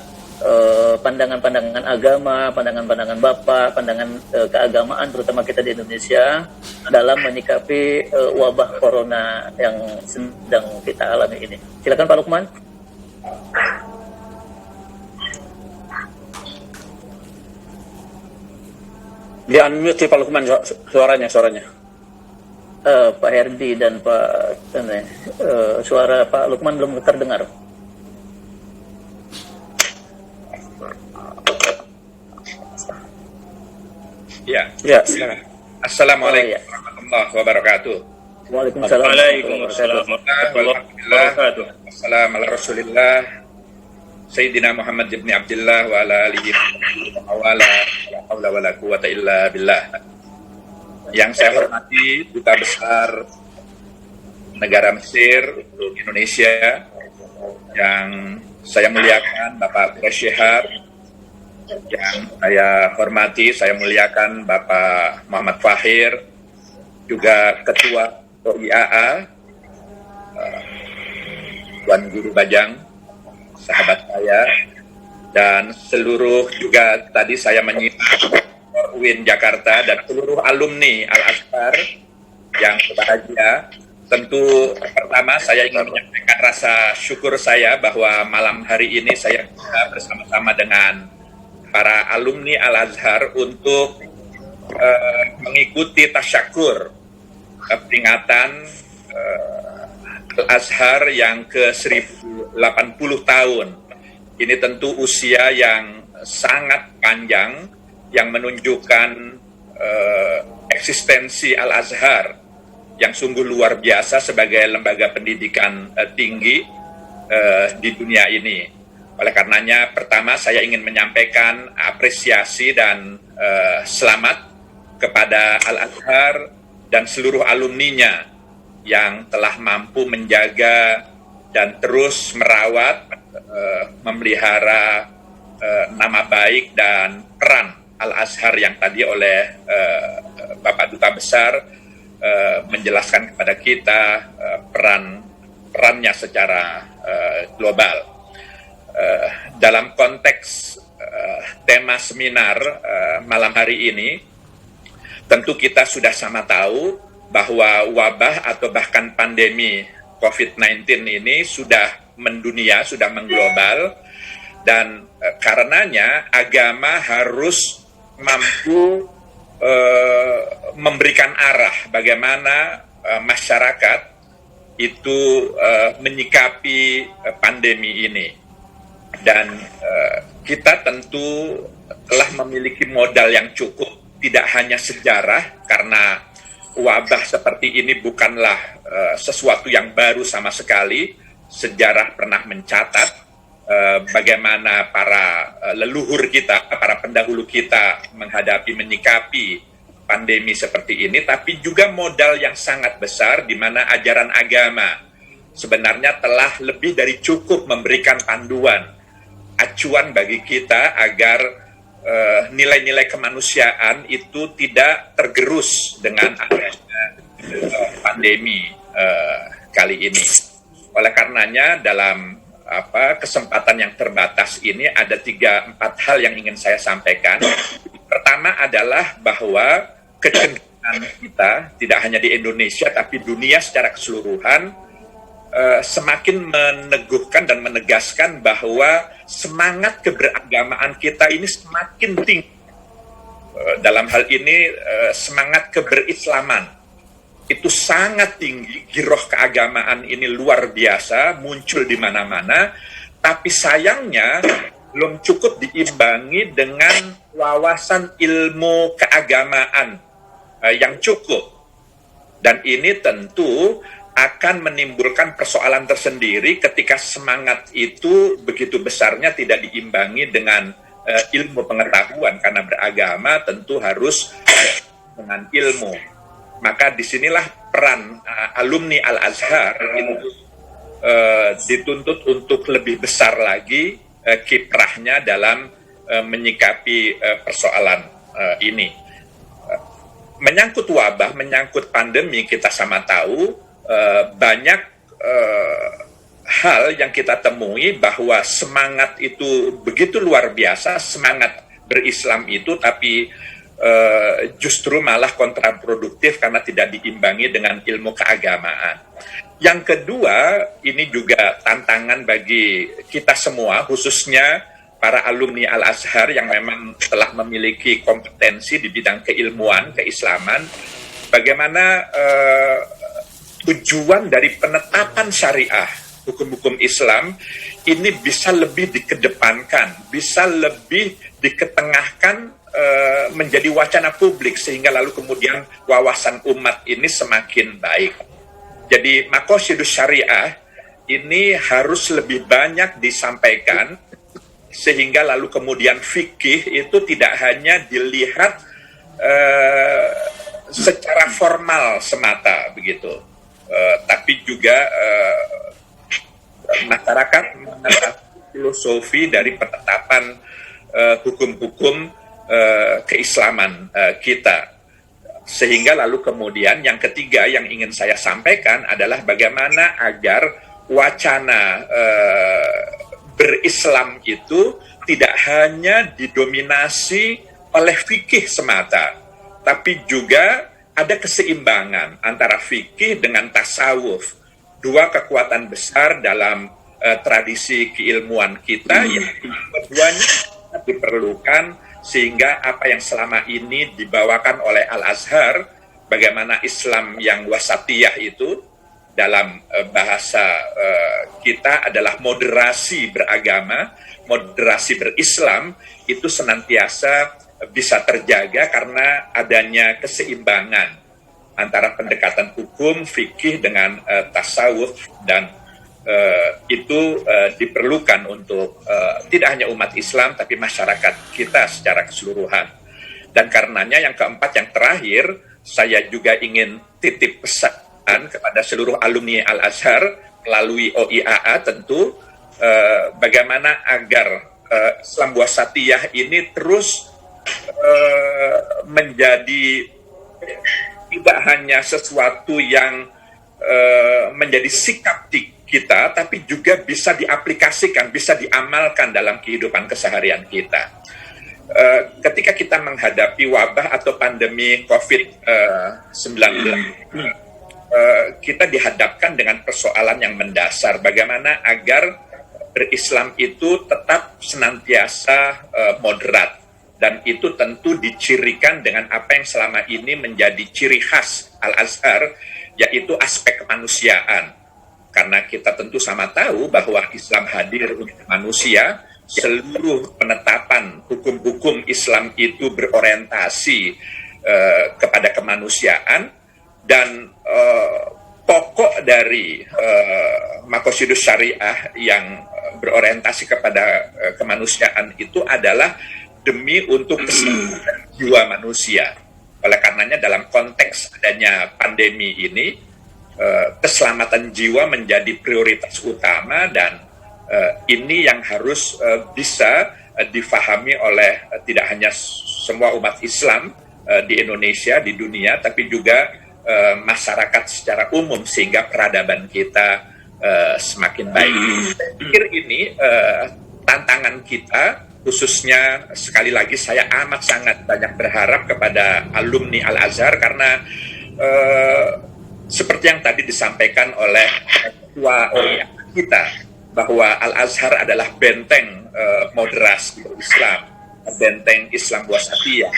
pandangan-pandangan agama, pandangan-pandangan Bapak, pandangan keagamaan terutama kita di Indonesia dalam menyikapi wabah corona yang sedang kita alami ini. Silakan Pak Lukman. Di unmute Pak Lukman suaranya. Pak Herdi dan Pak suara Pak Lukman belum terdengar. Ya. Assalamualaikum warahmatullahi wabarakatuh. Waalaikumsalam. Alhamdulillah. Wassalamu ala Rasulillah Sayyidina Muhammad ibn Abdullah wa ala alihi wa ala haula wa la quwata illa billah. Yang saya hormati Duta Besar Negara Mesir untuk Indonesia, yang saya muliakan Bapak Quraish Shihab, yang saya hormati, saya muliakan Bapak Muhammad Fahir, juga Ketua OIAA, Tuan Guru Bajang, sahabat saya, dan seluruh juga tadi saya menyimak UIN Jakarta dan seluruh alumni Al-Azhar yang berbahagia. Tentu pertama saya ingin menyampaikan rasa syukur saya bahwa malam hari ini saya bisa bersama-sama dengan para alumni Al-Azhar untuk mengikuti tasyakur peringatan Al-Azhar yang ke-1080 tahun. Ini tentu usia yang sangat panjang yang menunjukkan eksistensi Al-Azhar yang sungguh luar biasa sebagai lembaga pendidikan tinggi di dunia ini. Oleh karenanya, pertama saya ingin menyampaikan apresiasi dan selamat kepada Al-Azhar dan seluruh alumninya yang telah mampu menjaga dan terus merawat, memelihara nama baik dan peran Al-Azhar yang tadi oleh Bapak Duta Besar menjelaskan kepada kita perannya secara global. Dalam konteks tema seminar malam hari ini, tentu kita sudah sama tahu bahwa wabah atau bahkan pandemi COVID-19 ini sudah mendunia, sudah mengglobal, dan karenanya agama harus mampu memberikan arah bagaimana masyarakat itu menyikapi pandemi ini. Dan kita tentu telah memiliki modal yang cukup, tidak hanya sejarah, karena wabah seperti ini bukanlah sesuatu yang baru sama sekali. Sejarah pernah mencatat bagaimana para leluhur kita, para pendahulu kita menyikapi pandemi seperti ini, tapi juga modal yang sangat besar di mana ajaran agama sebenarnya telah lebih dari cukup memberikan panduan, acuan bagi kita agar nilai-nilai kemanusiaan itu tidak tergerus dengan adanya pandemi kali ini. Oleh karenanya dalam kesempatan yang terbatas ini ada 3-4 hal yang ingin saya sampaikan. Pertama adalah bahwa kecenderungan kita tidak hanya di Indonesia tapi dunia secara keseluruhan semakin meneguhkan dan menegaskan bahwa semangat keberagamaan kita ini semakin tinggi. Dalam hal ini semangat keberislaman itu sangat tinggi, giroh keagamaan ini luar biasa, muncul di mana-mana, tapi sayangnya belum cukup diimbangi dengan wawasan ilmu keagamaan yang cukup. Dan ini tentu akan menimbulkan persoalan tersendiri ketika semangat itu begitu besarnya tidak diimbangi dengan ilmu pengetahuan, karena beragama tentu harus dengan ilmu. Maka disinilah peran alumni Al-Azhar itu dituntut untuk lebih besar lagi kiprahnya dalam menyikapi persoalan ini. Menyangkut wabah, menyangkut pandemi, kita sama tahu banyak hal yang kita temui bahwa semangat itu begitu luar biasa, semangat berislam itu, tapi justru malah kontraproduktif karena tidak diimbangi dengan ilmu keagamaan. Yang kedua, ini juga tantangan bagi kita semua, khususnya para alumni Al-Azhar yang memang telah memiliki kompetensi di bidang keilmuan, keislaman, bagaimana tujuan dari penetapan syariah, hukum-hukum Islam, ini bisa lebih dikedepankan, bisa lebih diketengahkan menjadi wacana publik, sehingga lalu kemudian wawasan umat ini semakin baik. Jadi maqasidus syariah ini harus lebih banyak disampaikan, sehingga lalu kemudian fikih itu tidak hanya dilihat secara formal semata begitu, tapi juga masyarakat mengenal filosofi dari penetapan hukum-hukum keislaman kita. Sehingga lalu kemudian yang ketiga yang ingin saya sampaikan adalah bagaimana agar wacana berislam itu tidak hanya didominasi oleh fikih semata, tapi juga ada keseimbangan antara fikih dengan tasawuf, dua kekuatan besar dalam tradisi keilmuan kita yang keduanya diperlukan, sehingga apa yang selama ini dibawakan oleh Al-Azhar, bagaimana Islam yang wasatiyah itu dalam bahasa kita adalah moderasi beragama, moderasi berislam, itu senantiasa bisa terjaga karena adanya keseimbangan antara pendekatan hukum, fikih dengan tasawuf, dan itu diperlukan untuk tidak hanya umat Islam tapi masyarakat kita secara keseluruhan. Dan karenanya yang keempat, yang terakhir, saya juga ingin titip pesan kepada seluruh alumni Al-Azhar melalui OIAA tentu, bagaimana agar Islam wasatiyah ini terus menjadi tidak hanya sesuatu yang menjadi sikap kita, tapi juga bisa diaplikasikan, bisa diamalkan dalam kehidupan keseharian kita. Ketika kita menghadapi wabah atau pandemi COVID-19, kita dihadapkan dengan persoalan yang mendasar, bagaimana agar berislam itu tetap senantiasa moderat dan itu tentu dicirikan dengan apa yang selama ini menjadi ciri khas Al-Azhar, yaitu aspek kemanusiaan. Karena kita tentu sama tahu bahwa Islam hadir untuk manusia, seluruh penetapan hukum-hukum Islam itu berorientasi kepada kemanusiaan, dan pokok dari Maqasidus Syariah yang berorientasi kepada kemanusiaan itu adalah demi untuk keselamatan jiwa manusia. Oleh karenanya dalam konteks adanya pandemi ini, keselamatan jiwa menjadi prioritas utama, dan ini yang harus bisa difahami oleh tidak hanya semua umat Islam di Indonesia, di dunia, tapi juga masyarakat secara umum, sehingga peradaban kita semakin baik. Saya pikir ini tantangan kita, khususnya sekali lagi saya amat sangat banyak berharap kepada alumni Al-Azhar, karena seperti yang tadi disampaikan oleh ketua kita, bahwa Al-Azhar adalah benteng moderasi Islam, benteng Islam wasatiyah.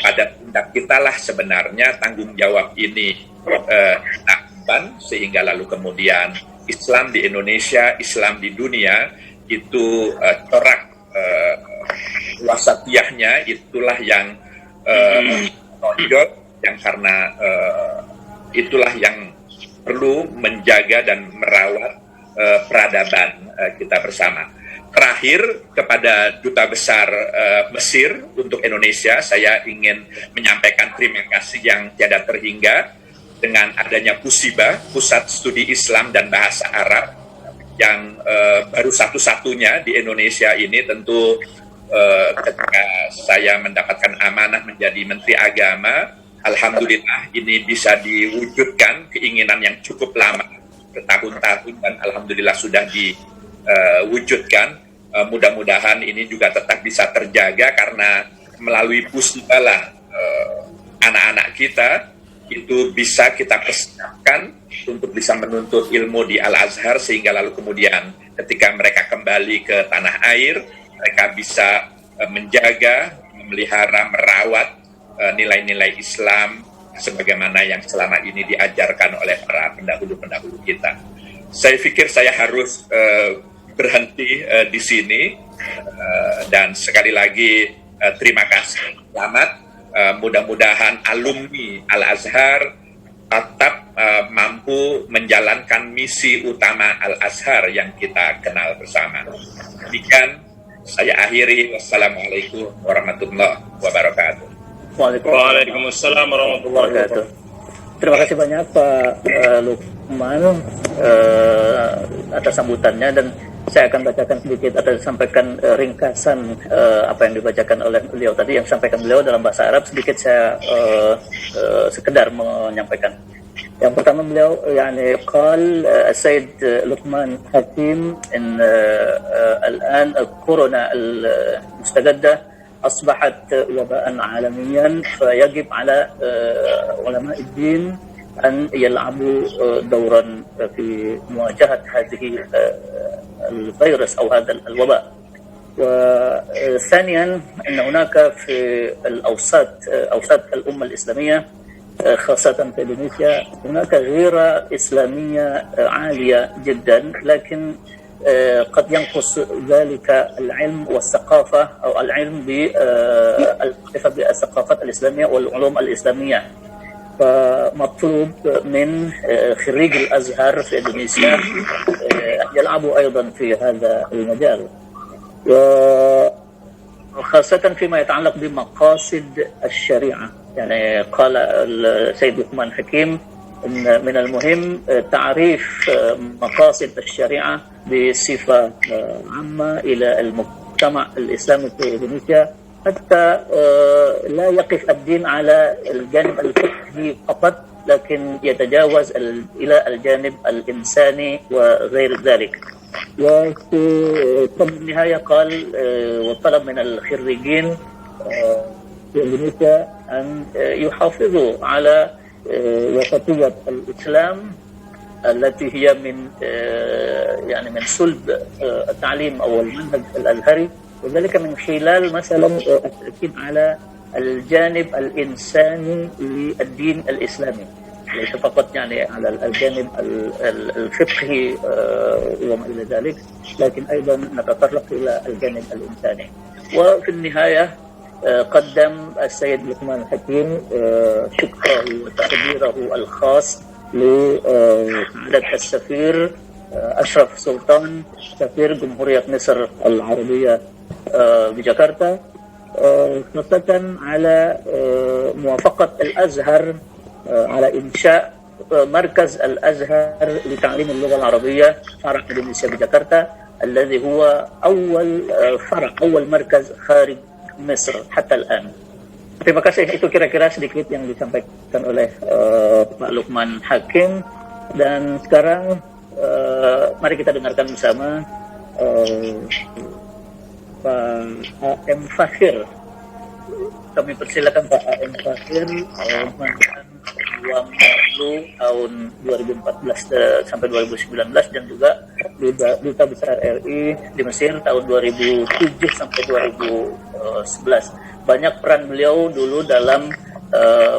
Pada pundak kita lah sebenarnya tanggung jawab ini kita, sehingga lalu kemudian Islam di Indonesia, Islam di dunia itu corak wasatiyahnya itulah yang menonjol, yang karena itulah yang perlu menjaga dan merawat peradaban kita bersama. Terakhir, kepada Duta Besar Mesir untuk Indonesia, saya ingin menyampaikan terima kasih yang tiada terhingga dengan adanya PUSIBA, Pusat Studi Islam dan Bahasa Arab, yang baru satu-satunya di Indonesia ini. Tentu ketika saya mendapatkan amanah menjadi Menteri Agama, alhamdulillah ini bisa diwujudkan, keinginan yang cukup lama, bertahun-tahun, dan alhamdulillah sudah diwujudkan. Mudah-mudahan ini juga tetap bisa terjaga, karena melalui PUSIBA lah anak-anak kita itu bisa kita persiapkan untuk bisa menuntut ilmu di Al-Azhar, sehingga lalu kemudian ketika mereka kembali ke tanah air, mereka bisa menjaga, memelihara, merawat nilai-nilai Islam sebagaimana yang selama ini diajarkan oleh para pendahulu-pendahulu kita. Saya pikir saya harus berhenti di sini, dan sekali lagi terima kasih, selamat. Mudah-mudahan alumni Al-Azhar tetap mampu menjalankan misi utama Al-Azhar yang kita kenal bersama. Demikian saya akhiri. Wassalamualaikum warahmatullahi wabarakatuh. Waalaikumsalam warahmatullahi wabarakatuh. Terima kasih banyak Pak Lukman atas sambutannya, dan saya akan bacakan sedikit atau sampaikan ringkasan apa yang dibacakan oleh beliau tadi, yang sampaikan beliau dalam bahasa Arab. Sedikit saya sekedar menyampaikan. Yang pertama beliau قال السيد لقمان حكيم إن الآن الكورونا المستجدة أصبحت وباء عالميا، فيجب على علماء الدين أن يلعبوا دورا في مواجهة هذه الفيروس أو هذا الوباء. وثانيا أن هناك في أوساط الأمة الإسلامية خاصة في إندونيسيا هناك غيرة إسلامية عالية جدا، لكن قد ينقص ذلك العلم والثقافة أو العلم بالمعرفة بالثقافات الإسلامية والعلوم الإسلامية. فمطلوب من خريج الأزهر في إندونيسيا يلعبوا أيضا في هذا المجال، وخاصة فيما يتعلق بمقاصد الشريعة. يعني قال السيد لقمان حكيم إن من المهم تعريف مقاصد الشريعة بصفة عامة إلى المجتمع الإسلامي في إندونيسيا، حتى لا يقف الدين على الجانب الفقهي فقط، لكن يتجاوز إلى الجانب الإنساني وغير ذلك. وفي النهاية قال وطلب من الخريجين في إندونيسيا أن يحافظوا على وسطية الإسلام التي هي من يعني من صلب التعليم أو المنهج الأزهري، وذلك من خلال مثلا التأكيد على الجانب الإنساني للدين الإسلامي، ليس فقط يعني على الجانب الفقهي وما إلى ذلك، لكن أيضا نتطرق إلى الجانب الإنساني. وفي النهاية قدم السيد لقمان الحكيم شكره وتقديره الخاص لسعادة السفير أشرف سلطان سفير جمهورية مصر العربية بجاكرتا، خاصة على موافقة الأزهر على إنشاء مركز الأزهر لتعليم اللغة العربية فرع إندونيسيا بجاكرتا، الذي هو أول مركز خارج Mesir hatta al-an. Terima kasih, itu kira-kira sedikit yang disampaikan oleh Pak Lukman Hakim. Dan sekarang mari kita dengarkan bersama Pak A.M. Fakhir. Kami persilakan Pak A.M. Fakhir, mantan Wamlu tahun 2014 sampai 2019 dan juga Duta Besar RI di Mesir tahun 2007 sampai 2011. Banyak peran beliau dulu dalam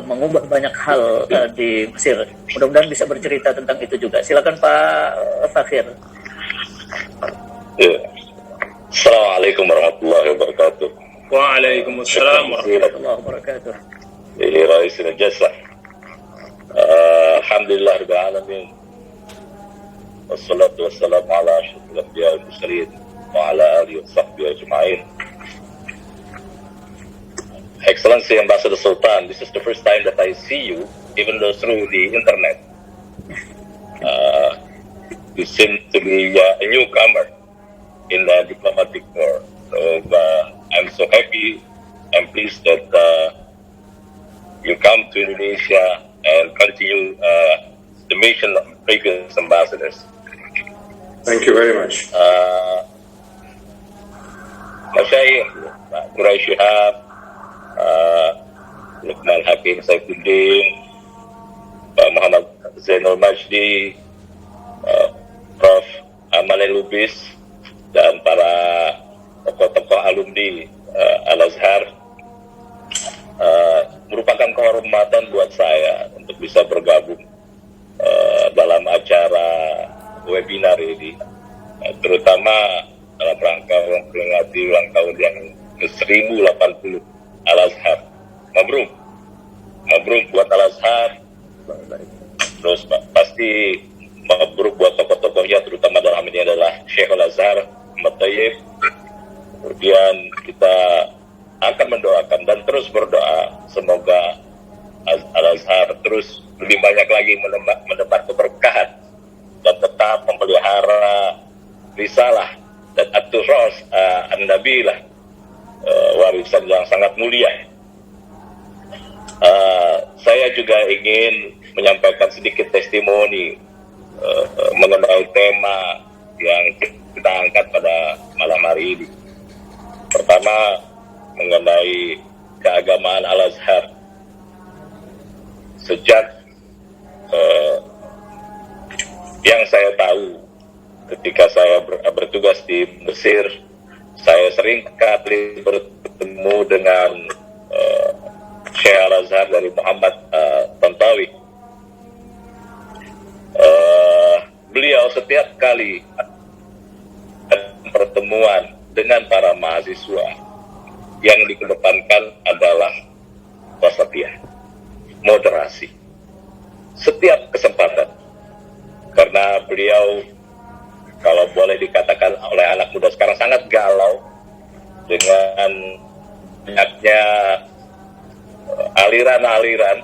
mengubah banyak hal di Mesir. Mudah-mudahan bisa bercerita tentang itu juga. Silakan Pak Fakhir. Ya. Assalamualaikum warahmatullahi wabarakatuh. Waalaikumsalam warahmatullahi wabarakatuh. Ini Rais Najasa. Alhamdulillah Rabbil Alamin. Wassalatu wassalamu ala asyrafil anbiya wal mursalin wa ala alihi wa sahbihi ajma'in. Excellency Ambassador Sultan, this is the first time that I see you, even though through the internet. You seem to be a newcomer in the diplomatic corps. So I'm so happy and pleased that you come to Indonesia and continue the mission of previous ambassadors. Thank you very much. Masyayikh, Quraish Shihab, Luqman Hakim Saifuddin, Pak Muhammad Zainul Majdi, Prof. Amal Lubis, dan para tokoh-tokoh alumni Al-Azhar, merupakan kehormatan buat saya untuk bisa bergabung dalam acara webinar ini, terutama dalam rangka memperingati ulang tahun yang ke-1080 Al-Azhar. Mabruk buat Al-Azhar. Terus pasti mabruk buat tokoh-tokohnya, terutama dalam ini adalah Syekh Al-Azhar Ahmad Tayyib. Kemudian kita akan mendoakan dan terus berdoa semoga Al-Azhar terus lebih banyak lagi menebar keberkahan dan tetap memelihara risalah dan at-turas an-nabilah, warisan yang sangat mulia. Saya juga ingin menyampaikan sedikit testimoni mengenai tema yang kita angkat pada malam hari ini. Pertama, mengenai keagamaan Al-Azhar. Sejak yang saya tahu ketika saya bertugas di Mesir, saya sering kali bertemu dengan Syekh Al-Azhar dari Muhammad Tantawi. Beliau setiap kali pertemuan dengan para mahasiswa, yang dikedepankan adalah wasatiyah, moderasi, setiap kesempatan. Karena beliau, kalau boleh dikatakan oleh anak muda sekarang, sangat galau dengan banyaknya aliran-aliran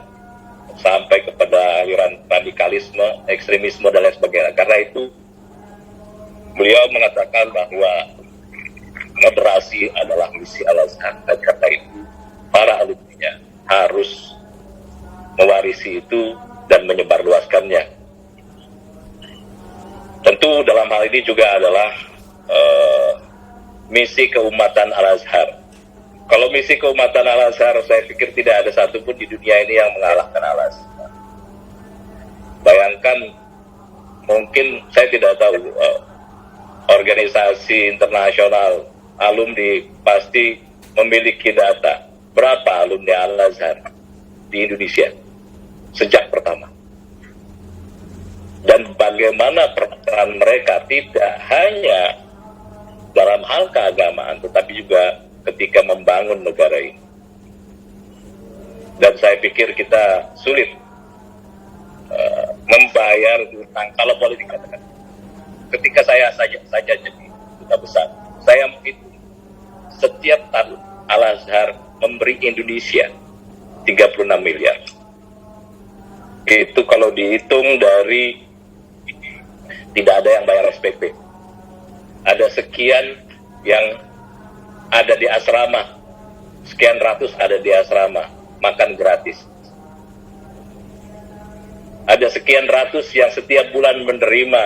sampai kepada aliran radikalisme, ekstremisme dan lain sebagainya. Karena itu beliau mengatakan bahwa moderasi adalah misi Al-Azhar, dan karena itu para alumninya harus mewarisi itu dan menyebarluaskannya. Tentu dalam hal ini juga adalah misi keumatan Al-Azhar. Kalau misi keumatan Al-Azhar, saya pikir tidak ada satupun di dunia ini yang mengalahkan Al-Azhar. Bayangkan, mungkin saya tidak tahu organisasi internasional alumni pasti memiliki data berapa alumni Al-Azhar di Indonesia sejak pertama. Dan bagaimana peran mereka tidak hanya dalam hal keagamaan, tetapi juga ketika membangun negara ini. Dan saya pikir kita sulit membayar hutang, kalau boleh dikatakan. Ketika saya saja jadi duta besar, saya menghitung setiap tahun Al-Azhar memberi Indonesia 36 miliar. Itu kalau dihitung dari tidak ada yang bayar SPP. Ada sekian yang ada di asrama, sekian ratus ada di asrama, makan gratis. Ada sekian ratus yang setiap bulan menerima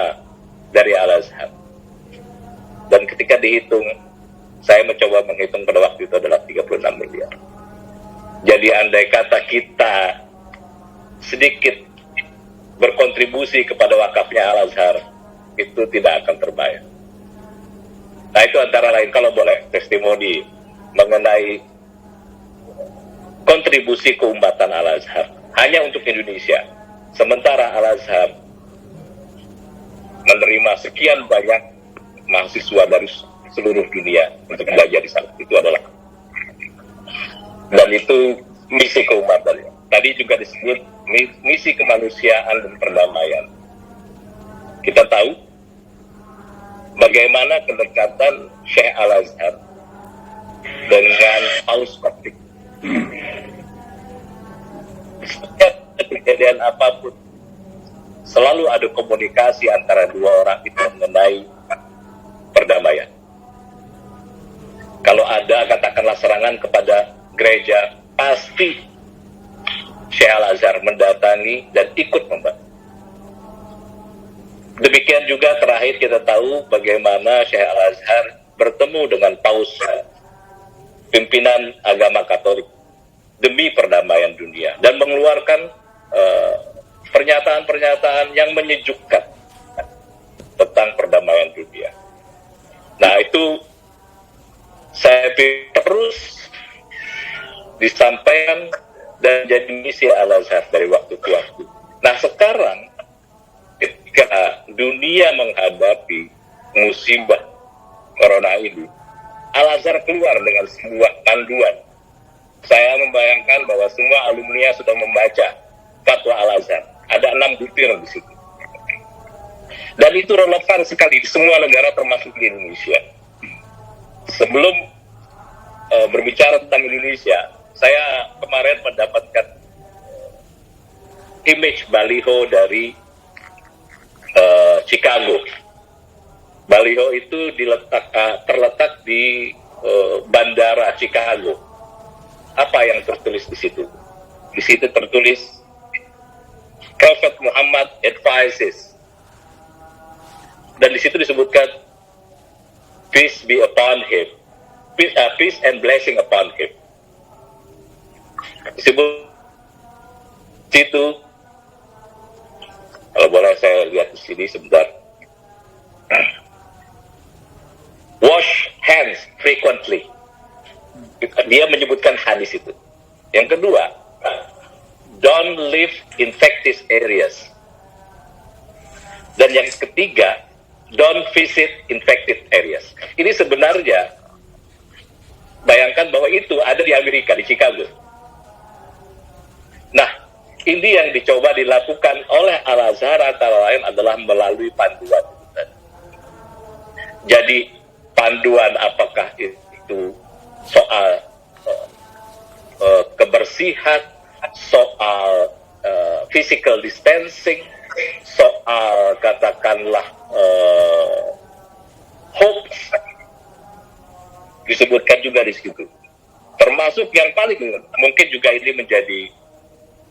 dari Al-Azhar. Dan ketika dihitung, saya mencoba menghitung pada waktu itu adalah 36 miliar. Jadi andai kata kita sedikit berkontribusi kepada wakafnya Al-Azhar, itu tidak akan terbayar. Nah, itu antara lain, kalau boleh, testimoni mengenai kontribusi keummatan Al-Azhar hanya untuk Indonesia. Sementara Al-Azhar menerima sekian banyak mahasiswa dari seluruh dunia untuk belajar di sana. Itu adalah, dan itu misi keumatannya. Tadi juga disebut misi kemanusiaan dan perdamaian. Kita tahu bagaimana kedekatan Syekh Al-Azhar dengan Paus Koptik. Setiap kejadian apapun selalu ada komunikasi antara dua orang itu mengenai perdamaian. Kalau ada katakanlah serangan kepada gereja, pasti Syekh Al-Azhar mendatangi dan ikut membantu. Demikian juga terakhir kita tahu bagaimana Syekh Al-Azhar bertemu dengan Paus, pimpinan agama Katolik, demi perdamaian dunia, dan mengeluarkan pernyataan-pernyataan yang menyejukkan tentang perdamaian dunia. Nah, itu saya pikir terus disampaikan dan jadi misi Al-Azhar dari waktu ke waktu. Nah, sekarang ketika dunia menghadapi musibah corona ini, Al-Azhar keluar dengan sebuah panduan. Saya membayangkan bahwa semua alumni sudah membaca fatwa Al-Azhar. Ada 6 butir di situ. Dan itu relevan sekali di semua negara termasuk di Indonesia. Sebelum berbicara tentang Indonesia, saya kemarin mendapatkan image baliho dari Chicago. Baliho itu terletak di bandara Chicago. Apa yang tertulis di situ? Di situ tertulis Prophet Muhammad advises. Dan di situ disebutkan peace be upon him. Peace and blessing upon him. Disebut situ, kalau boleh saya lihat di sini sebentar. Wash hands frequently. Dia menyebutkan hadis itu. Yang kedua, don't live infected areas. Dan yang ketiga, don't visit infected areas. Ini sebenarnya, bayangkan bahwa itu ada di Amerika, di Chicago. Nah, ini yang dicoba dilakukan oleh Al-Azhar antara lain adalah melalui panduan. Jadi, panduan apakah itu soal kebersihan, soal physical distancing, soal katakanlah hope, disebutkan juga di situ. Termasuk yang paling mungkin juga ini menjadi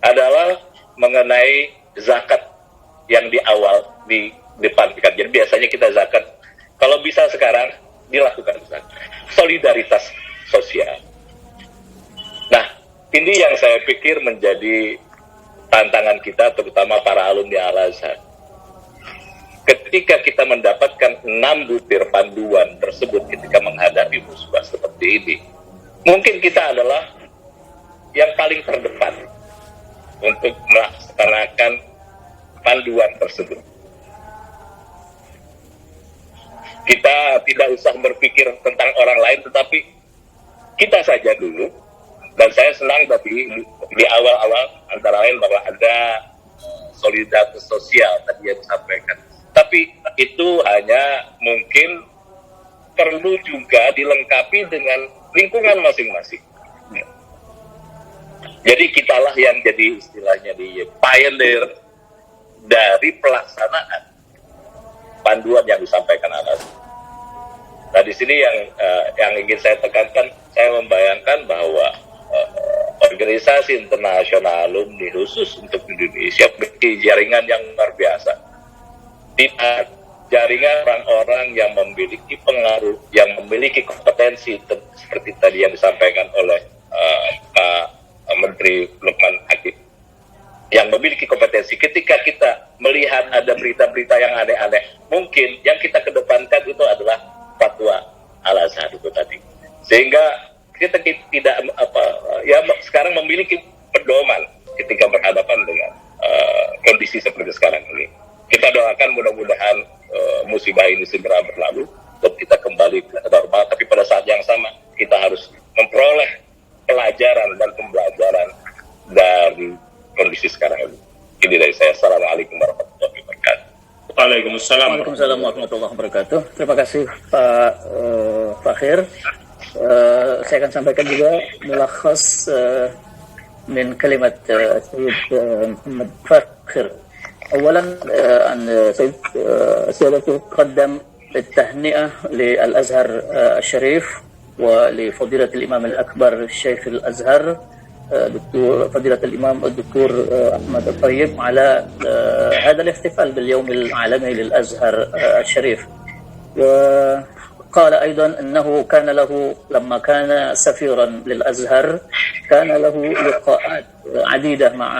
adalah mengenai zakat yang di awal didepankan. Jadi biasanya kita zakat, kalau bisa sekarang dilakukan zakat. Solidaritas sosial. Nah, ini yang saya pikir menjadi tantangan kita, terutama para alumni Al-Azhar. ketika kita mendapatkan 6 butir panduan tersebut ketika menghadapi musibah seperti ini, mungkin kita adalah yang paling terdepan untuk melaksanakan panduan tersebut. Kita tidak usah berpikir tentang orang lain, tetapi kita saja dulu. Dan saya senang tadi di awal-awal antara lain bahwa ada solidaritas sosial tadi yang disampaikan. Tapi itu hanya mungkin perlu juga dilengkapi dengan lingkungan masing-masing. Jadi kitalah yang jadi istilahnya di pioneer dari pelaksanaan panduan yang disampaikan atas. Nah di sini yang ingin saya tekankan, saya membayangkan bahwa organisasi internasional alumni khusus untuk Indonesia memiliki jaringan yang luar biasa. Tidak jaringan orang-orang yang memiliki pengaruh, yang memiliki kompetensi seperti tadi yang disampaikan oleh Pak Menteri Lukman Hakim, yang memiliki kompetensi. Ketika kita melihat ada berita-berita yang aneh-aneh, mungkin yang kita kedepankan itu adalah fatwa Al-Azhar itu tadi. Sehingga kita tidak sekarang memiliki pedoman ketika berhadapan dengan kondisi seperti sekarang ini. Kita doakan mudah-mudahan musibah ini segera berlalu dan kita kembali ke normal. Tapi pada saat yang sama kita harus memperoleh pelajaran dan pembelajaran dari kondisi sekarang ini. Ini dari saya. Assalamualaikum warahmatullahi wabarakatuh. Waalaikumsalam. Waalaikumsalam warahmatullahi wabarakatuh. Terima kasih Pak Fakhir. Saya akan sampaikan juga mulakhas min kalimat Sayyid Muhammad Fakhir. أولا أن سيادته قدم التهنئة للأزهر الشريف ولفضيلة الإمام الأكبر الشيخ الأزهر فضيلة الإمام الدكتور أحمد الطيب على هذا الاحتفال باليوم العالمي للأزهر الشريف. وقال أيضا أنه كان له لما كان سفيرا للأزهر كان له لقاءات عديدة مع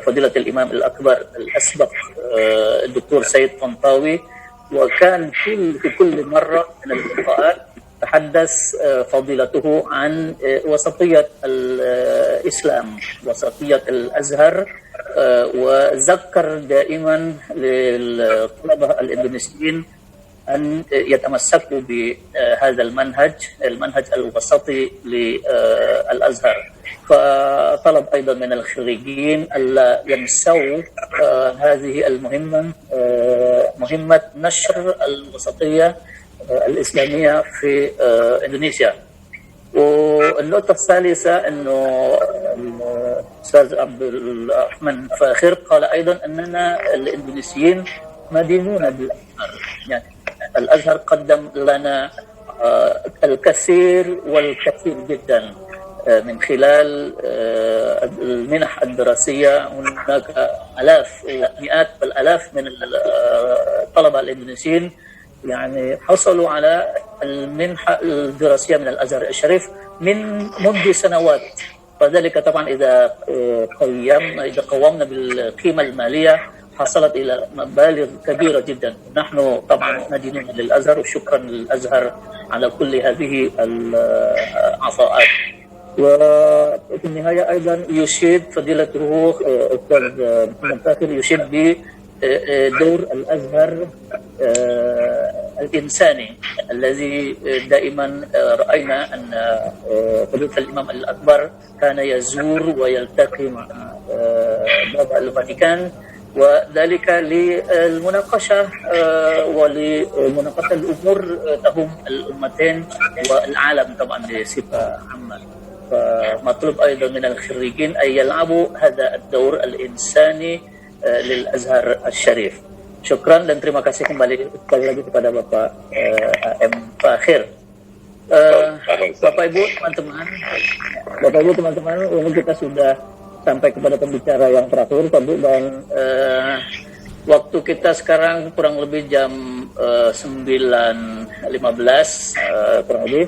فضيلة الإمام الأكبر الأسبق الدكتور سيد طنطاوي، وكان في كل مرة من اللقاءات تحدث فضيلته عن وسطية الإسلام، وسطية الأزهر، وذكر دائما للطلبة الإندونيسيين أن يتمسكوا بهذا المنهج الوسطي للأزهر. فطلب أيضا من الخريجين ألا ينسوا هذه المهمة، مهمة نشر الوسطية الإسلامية في إندونيسيا. والنقطة الثالثة أنه الأستاذ عبد الرحمن فاخر قال أيضا أننا الإندونيسيين مدينون بالأزهر، يعني الأزهر قدم لنا الكثير والكثير جدا من خلال المنح الدراسية. هناك آلاف مئات والآلاف من الطلبة الإندونيسيين يعني حصلوا على المنحة الدراسية من الأزهر الشريف منذ سنوات. وذلك طبعا إذا قومنا بالقيمة المالية حصلت إلى مبالغ كبيرة جدا. نحن طبعا مدينون للأزهر وشكرا للأزهر على كل هذه العطاءات. وفي النهاية أيضا يشيد فضيلته أستاذ محمد فاخر يشيد بدور الأزهر الإنساني الذي دائما رأينا أن فضيلة الإمام الأكبر كان يزور ويلتقي مع بابا الفاتيكان، وذلك للمناقشة ولمناقشة الأمور تهم الأمتين والعالم طبعا بصفة عامة. فمطلوب أيضا من الخريجين أن يلعبوا هذا الدور الإنساني للأزهر الشريف. Syukran dan terima kasih kembali sekali lagi kepada Bapak A.M. Fakhir. Bapak Ibu teman-teman, ini kita sudah sampai kepada pembicara yang terakhir tadi, dan waktu kita sekarang kurang lebih jam 9.15 kurang lebih.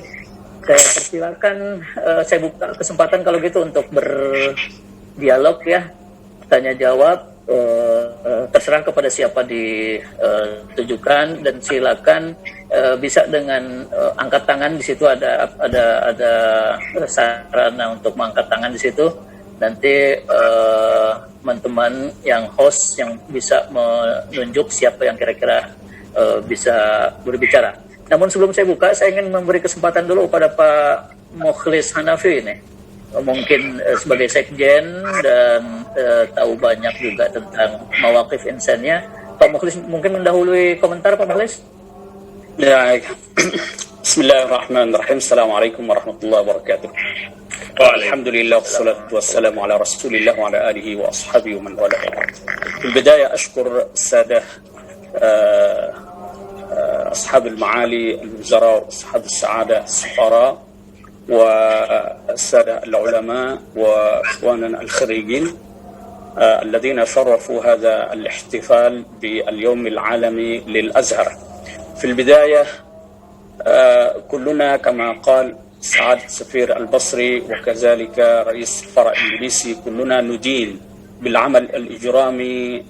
Saya persilakan, saya buka kesempatan kalau gitu untuk berdialog ya, tanya jawab. terserah kepada siapa ditujukan, dan silakan bisa dengan angkat tangan. Di situ ada sarana untuk mengangkat tangan di situ. Nanti teman-teman yang host yang bisa menunjuk siapa yang kira-kira bisa berbicara. Namun sebelum saya buka, saya ingin memberi kesempatan dulu kepada Pak Mukhlis Hanafi ini. Mungkin sebagai sekjen dan tahu banyak juga tentang mawaqif insannya. Pak Mukhlis mungkin mendahului komentar, Pak Mukhlis. Ya, Bismillahirrahmanirrahim. Assalamualaikum warahmatullahi wabarakatuh. Alhamdulillah wassalatu wassalamu ala rasulillah wa ala alihi wa ashabihi wa man wala. في البداية أشكر السادة أصحاب المعالي الوزراء وأصحاب السعادة السفراء والسادة العلماء وإخواننا الخريجين الذين شرفوا هذا الاحتفال باليوم العالمي للأزهر. في البداية كلنا كما قال سعادة السفير البصري وكذلك رئيس الفرع الإندونيسي كلنا ندين بالعمل الإجرامي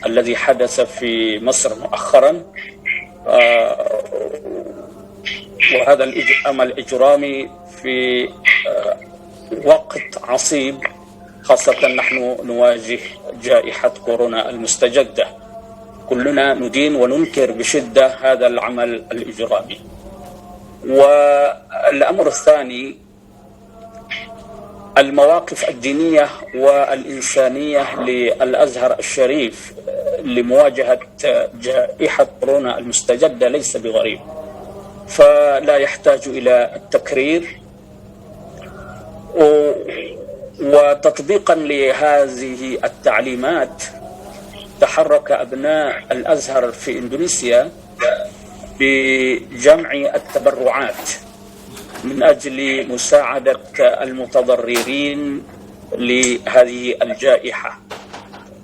الذي حدث في مصر مؤخرا، وهذا العمل الإجرامي في وقت عصيب، خاصة نحن نواجه جائحة كورونا المستجدة. كلنا ندين وننكر بشدة هذا العمل الإجرامي. والأمر الثاني المواقف الدينية والإنسانية للأزهر الشريف لمواجهة جائحة كورونا المستجدة ليس بغريب، فلا يحتاج إلى التكرير. وتطبيقا لهذه التعليمات تحرك أبناء الأزهر في إندونيسيا بجمع التبرعات من أجل مساعدة المتضررين لهذه الجائحة.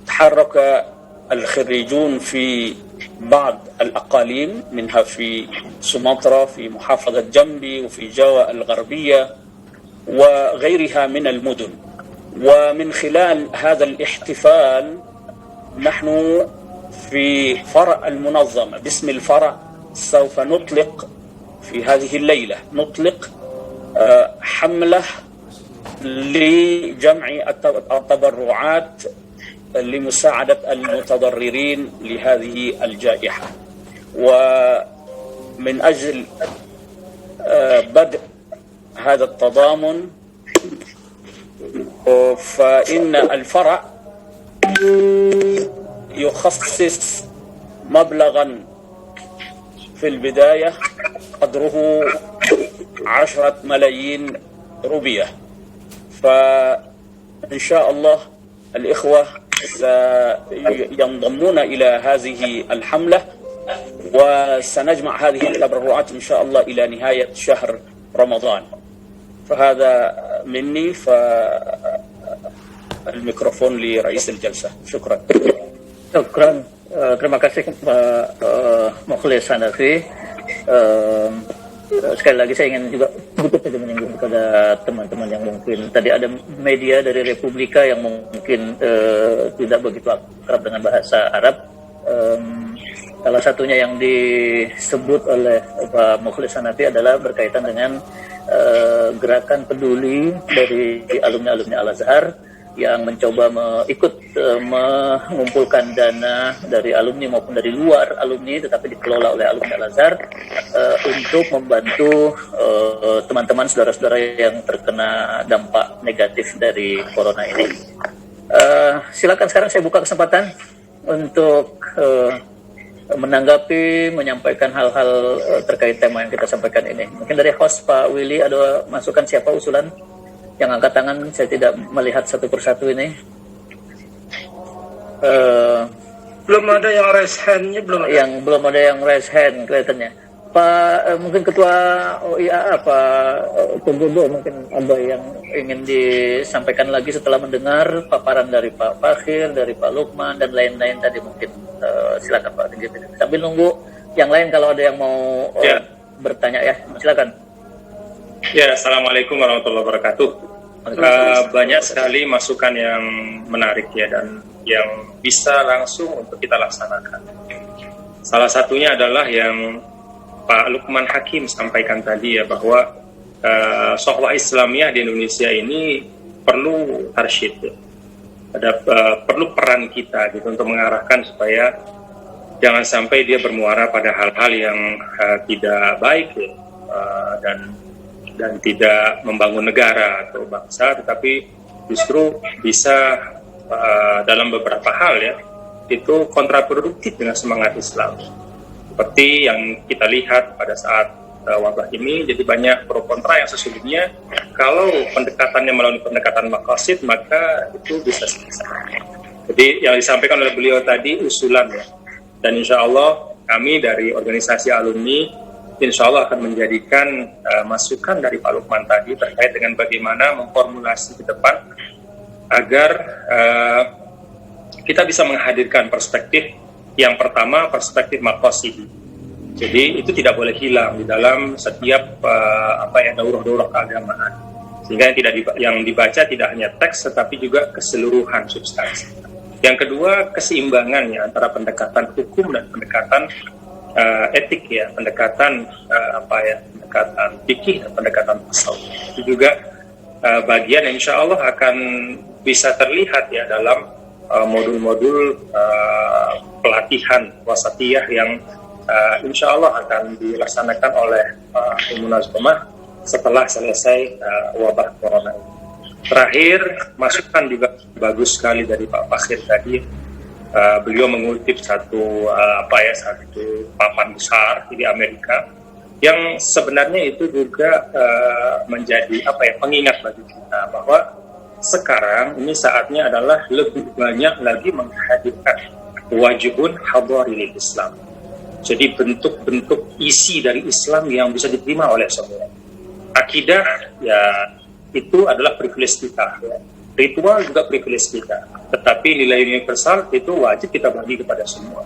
تحرك الخريجون في بعض الأقاليم، منها في سومطرة في محافظة جنبي وفي جاوا الغربية وغيرها من المدن. ومن خلال هذا الاحتفال نحن في فرع المنظمة باسم الفرع سوف نطلق في هذه الليلة حملة لجمع التبرعات لمساعدة المتضررين لهذه الجائحة. ومن أجل بدء هذا التضامن فإن الفرع يخصص مبلغا في البداية قدره 10 ملايين روبية، فإن شاء الله الإخوة سينضمون إلى هذه الحملة، وسنجمع هذه التبرعات إن شاء الله إلى نهاية شهر رمضان. فهذا مني، فالميكروفون لرئيس الجلسة. شكرا. Syukran. Terima kasih Pak Mukhlis Hanafi. Sekali lagi saya ingin juga sedikit saja menyinggung kepada teman-teman yang mungkin tadi ada media dari Republika yang mungkin tidak begitu akrab dengan bahasa Arab. Salah satunya yang disebut oleh Pak Mukhlis Hanafi adalah berkaitan dengan gerakan peduli dari alumni-alumni Al-Azhar yang mencoba ikut mengumpulkan dana dari alumni maupun dari luar alumni, tetapi dikelola oleh alumni Al-Azhar untuk membantu teman-teman saudara-saudara yang terkena dampak negatif dari corona ini. Silakan sekarang saya buka kesempatan untuk menanggapi, menyampaikan hal-hal terkait tema yang kita sampaikan ini. Mungkin dari host Pak Willy ada masukan, siapa usulan? Yang angkat tangan saya tidak melihat satu persatu ini. Belum ada yang raise hand-nya, belum ada yang raise hand kelihatannya. Pak mungkin Ketua OIAA Pak Tugodo, mungkin ada yang ingin disampaikan lagi setelah mendengar paparan dari Pak Fakhir, dari Pak Lukman dan lain-lain tadi. Mungkin silakan Pak. Sambil nunggu yang lain kalau ada yang mau bertanya ya, silakan. Ya, Assalamualaikum warahmatullahi wabarakatuh. Banyak sekali masukan yang menarik ya, dan yang bisa langsung untuk kita laksanakan. Salah satunya adalah yang Pak Lukman Hakim sampaikan tadi ya, bahwa Shokhwah Islamiyah di Indonesia ini perlu tarsyid ya. Perlu peran kita gitu untuk mengarahkan supaya jangan sampai dia bermuara pada hal-hal yang tidak baik ya, dan tidak membangun negara atau bangsa, tetapi justru bisa dalam beberapa hal ya itu kontraproduktif dengan semangat Islam. Seperti yang kita lihat pada saat wabah ini, jadi banyak pro kontra yang sesungguhnya kalau pendekatannya melalui pendekatan maqasid maka itu bisa selesai. Jadi yang disampaikan oleh beliau tadi usulan ya, dan insya Allah kami dari organisasi alumni insya Allah akan menjadikan masukan dari Pak Lukman tadi terkait dengan bagaimana memformulasi ke depan agar kita bisa menghadirkan perspektif yang pertama, perspektif maqasidi. Jadi itu tidak boleh hilang di dalam setiap daurah-daurah keagamaan, sehingga yang dibaca tidak hanya teks tetapi juga keseluruhan substansi. Yang kedua, keseimbangannya antara pendekatan hukum dan pendekatan etik ya, pendekatan pendekatan fikih dan pendekatan tasawuf. Itu juga bagian yang insya Allah akan bisa terlihat ya dalam modul-modul pelatihan wasatiyah yang insya Allah akan dilaksanakan oleh Munazamah setelah selesai wabah corona ini. Terakhir, masukan juga bagus sekali dari Pak Fakhir tadi. Beliau mengutip satu papan besar di Amerika yang sebenarnya itu juga menjadi pengingat bagi kita bahwa sekarang ini saatnya adalah lebih banyak lagi menghadirkan wajibun hadari Islam. Jadi bentuk-bentuk isi dari Islam yang bisa diterima oleh semua. Akidah ya itu adalah privilege kita, ya. Ritual juga privilege kita. Tetapi nilai universal itu wajib kita bagi kepada semua.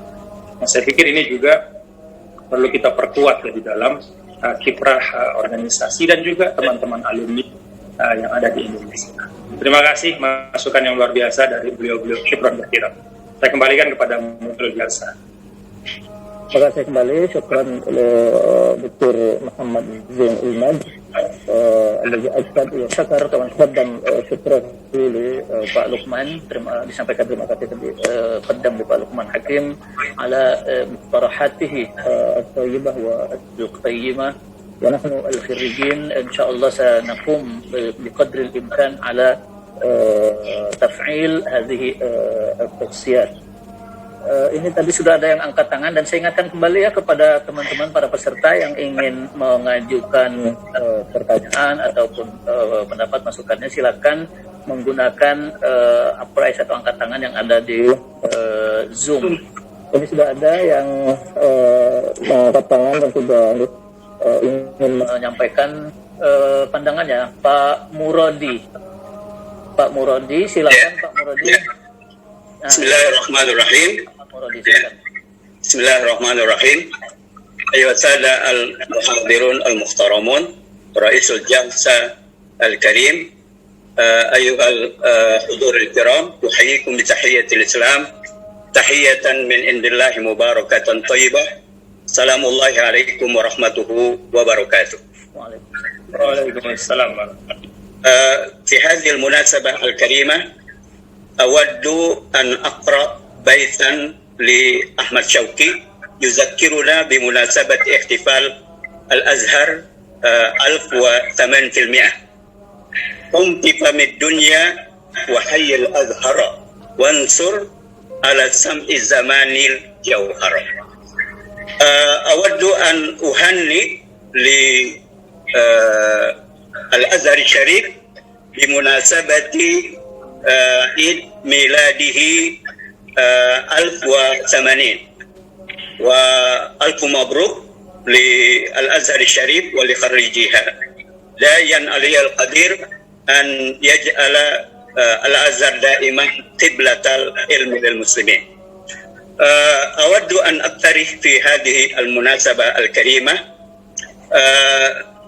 Nah, saya pikir ini juga perlu kita perkuat di dalam kiprah organisasi dan juga teman-teman alumni yang ada di Indonesia. Terima kasih masukan yang luar biasa dari beliau-beliau. Syukran katsiran. Saya kembalikan kepada Mutul Jalsa. Terima kasih kembali. Syukran oleh Dr. Muhammad Zain Ilmad. Alladhi ajtad wa syakar wa qaddam syukran li Pak Lukman. Disampaikan terima kasih qaddam li Pak Lukman Hakim ala muqtarahatihi at-tayyibah wa al-qayyimah. ونحن الخريجين إن شاء الله سنقوم بقدر الإمكان على تفعيل هذه التوصيات. Ini tadi sudah ada yang angkat tangan dan saya ingatkan kembali ya kepada teman-teman para peserta yang ingin mengajukan pertanyaan ataupun pendapat masukannya, silakan menggunakan upraise atau angkat tangan yang ada di Zoom. Ini sudah ada yang mengangkat tangan dan sudah ingin menyampaikan pandangannya. Pak Murodi, silakan Pak Murodi. Bismillahirrahmanirrahim. Bismillahirrahmanirrahim. Ayuha sada al-muhadirun al-muhtaramun, Raisul Jalsa al-Karim, ayuha al-hudur al-kiram, uhayyikum bi tahiyyatil Islam, tahiyatan min indillahi mubarakatan thayyibah. Assalamualaikum alaikum warahmatullahi wabarakatuh. Waalaikumsalam. في هذه المناسبة الكريمة أود أن أقرأ بيتا لأحمد شوقي يذكرنا بمناسبة احتفال الأزهر 1008. قم بفم الدنيا وحي الأزهر وانصر على سمع الزمان الجوهر. أود أن أهنئ للأزهر الشريف بمناسبة عيد ميلاده 1080 وألف مبروك للأزهر الشريف ولخريجيها. لا ينعلي القدير أن يجعل الأزهر دائما قبلة العلم للمسلمين. أود أن أقترح في هذه المناسبة الكريمة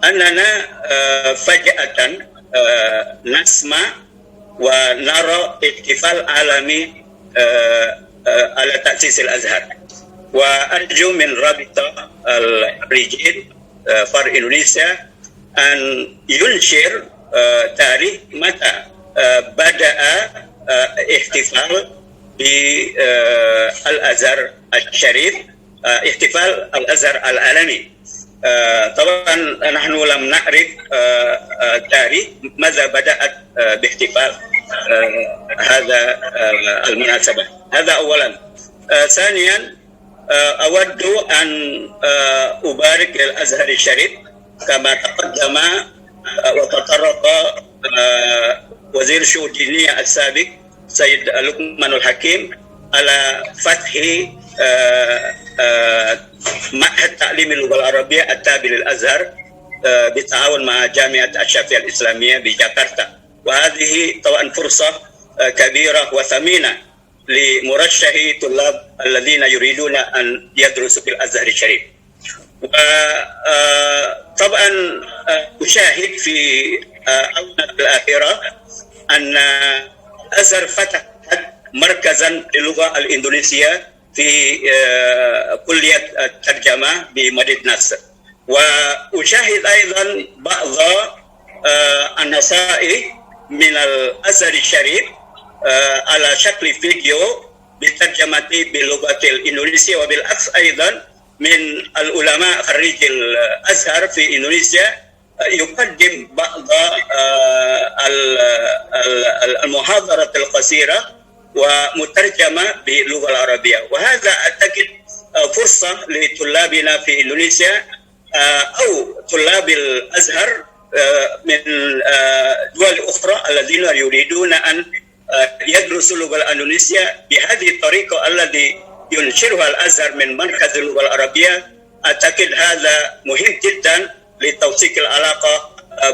أننا فجأة نسمع ونرى احتفال عالمي على تأسيس الأزهر. وأرجو من رابطة الخريجين فرع إندونيسيا أن ينشر تاريخ متى بدأ احتفال بالأزهر الشريف، احتفال الأزهر العالمي. طبعا نحن لم نعرف تاريخ ماذا بدأت باحتفال هذا المناسبة. هذا أولا. ثانيا أود أن أبارك للأزهر الشريف كما تقدم وتطرق وزير الشؤون الدينية السابق سيد لقمان الحكيم على فتح معهد تعليم اللغة العربية التابع للأزهر بالتعاون مع جامعة الشافعية الإسلامية بجاكرتا. وهذه طبعا فرصة كبيرة وثمينة لمرشحي طلاب الذين يريدون أن يدرسوا في الأزهر الشريف. طبعا أشاهد في الآونة الأخيرة أن الأزهر فتح مركزا للغة الإندونيسية في كلية الترجمة بمدينة نصر. وأشاهد أيضا بعض النصائح من الأزهر الشريف على شكل فيديو بالترجمة باللغة الإندونيسية، وبالعكس أيضا من العلماء خريج الأزهر في إندونيسيا يقدم بعض المحاضرات القصيرة ومترجمة باللغة العربية. وهذا أعتقد فرصة لطلابنا في إندونيسيا أو طلاب الأزهر من دول أخرى الذين يريدون أن يدرسوا اللغة الإندونيسية بهذه الطريقة التي ينشرها الأزهر من مركز اللغة العربية. أعتقد هذا مهم جدا لتوثيق العلاقة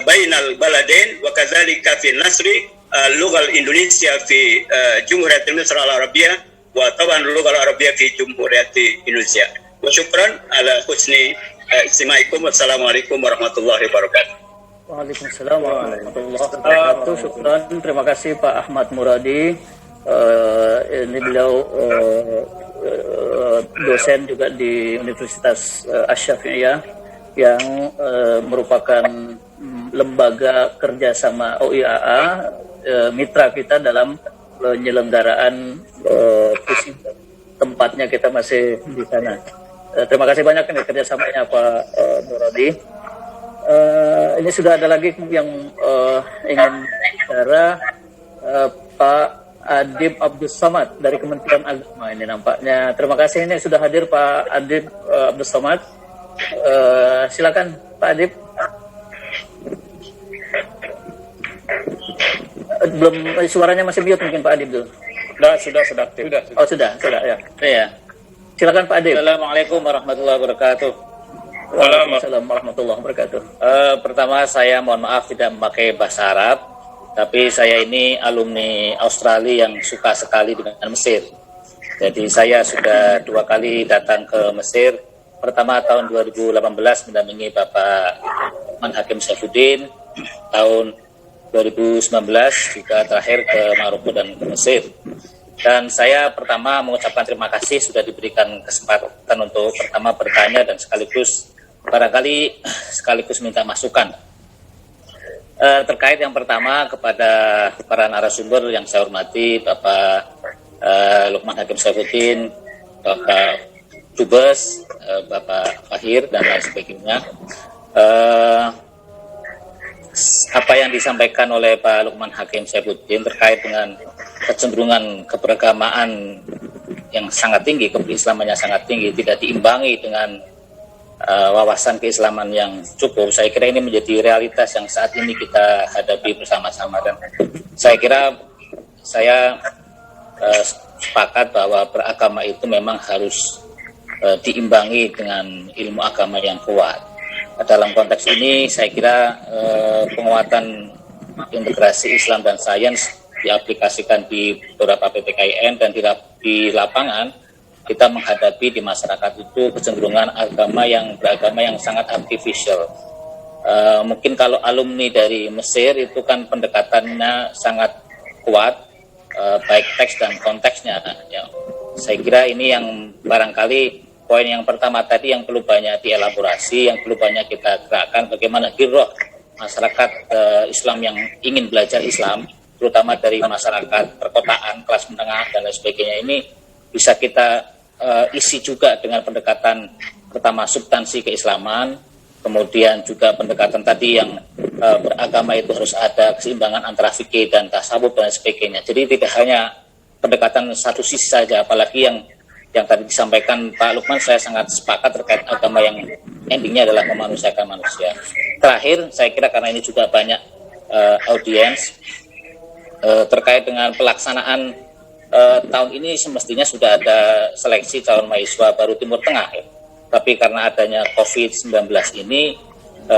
بين البلدين، وكذلك في نشر اللغة الإندونيسية في جمهورية مصر العربية، وطبعا اللغة العربية في جمهورية إندونيسيا. وشكرا على حسن استماعكم، والسلام عليكم ورحمة الله وبركاته. Waalaikumsalam warahmatullahi wabarakatuh. Syukran. Terima kasih Pak Ahmad Muradi. Ini beliau dosen juga di Universitas Asy-Syafi'iyah yang merupakan lembaga kerjasama OIAA, mitra kita dalam penyelenggaraan tempatnya kita masih di sana. Terima kasih banyak ini kerjasamanya Pak Muradi. Ini sudah ada lagi yang ingin bicara, Pak Adib Abdus Samad dari Kementerian Agama ini nampaknya. Terima kasih ini sudah hadir Pak Adib Abdus Samad. Silakan Pak Adib. Belum, suaranya masih mute mungkin Pak Adib dulu. Sudah aktif. Oh sudah ya. Iya. Silakan Pak Adib. Assalamualaikum warahmatullahi wabarakatuh. Waalaikumsalam warahmatullahi wabarakatuh. Pertama saya mohon maaf tidak memakai bahasa Arab, tapi saya ini alumni Australia yang suka sekali dengan Mesir. Jadi saya sudah 2 kali datang ke Mesir. Pertama tahun 2018 mendampingi Bapak Lukman Hakim Saifuddin, tahun 2019 juga terakhir ke Maroko dan ke Mesir. Dan saya pertama mengucapkan terima kasih sudah diberikan kesempatan untuk pertama bertanya dan sekaligus minta masukan. Terkait yang pertama kepada para narasumber yang saya hormati, Bapak Lukman Hakim Saifuddin, Bapak Dubes, Bapak Fahir dan lain sebagainya. Apa yang disampaikan oleh Pak Lukman Hakim Saifuddin terkait dengan kecenderungan keberagamaan yang sangat tinggi, keislamannya sangat tinggi, tidak diimbangi dengan wawasan keislaman yang cukup. Saya kira ini menjadi realitas yang saat ini kita hadapi bersama-sama, dan saya kira saya sepakat bahwa beragama itu memang harus diimbangi dengan ilmu agama yang kuat. Dalam konteks ini saya kira penguatan integrasi Islam dan sains diaplikasikan di beberapa PPKIN dan di lapangan kita menghadapi di masyarakat itu kecenderungan beragama yang sangat artificial. Mungkin kalau alumni dari Mesir itu kan pendekatannya sangat kuat, baik teks dan konteksnya. Ya, saya kira ini yang barangkali poin yang pertama tadi yang perlu banyak dielaborasi, yang perlu banyak kita gerakkan bagaimana giroh masyarakat Islam yang ingin belajar Islam, terutama dari masyarakat perkotaan, kelas menengah dan lain sebagainya ini bisa kita isi juga dengan pendekatan pertama substansi keislaman, kemudian juga pendekatan tadi yang beragama itu harus ada keseimbangan antara fikih dan tasawuf dan sebagainya. Jadi tidak hanya pendekatan satu sisi saja, apalagi yang tadi disampaikan Pak Lukman, saya sangat sepakat terkait agama yang endingnya adalah memanusiakan manusia. Terakhir, saya kira karena ini juga banyak audiens terkait dengan pelaksanaan tahun ini semestinya sudah ada seleksi calon mahasiswa baru Timur Tengah ya. Tapi karena adanya COVID-19 ini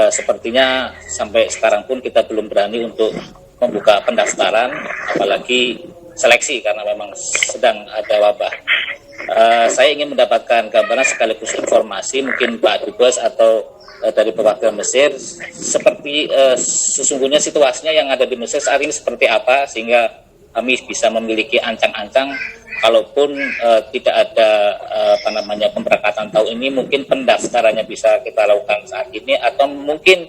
sepertinya sampai sekarang pun kita belum berani untuk membuka pendaftaran, apalagi seleksi karena memang sedang ada wabah. Saya ingin mendapatkan gambaran sekaligus informasi mungkin Pak Dubes atau dari perwakilan Mesir seperti sesungguhnya situasinya yang ada di Mesir saat ini seperti apa, sehingga kami bisa memiliki ancang-ancang kalaupun tidak ada pemberangkatan tahun ini, mungkin pendaftarannya bisa kita lakukan saat ini, atau mungkin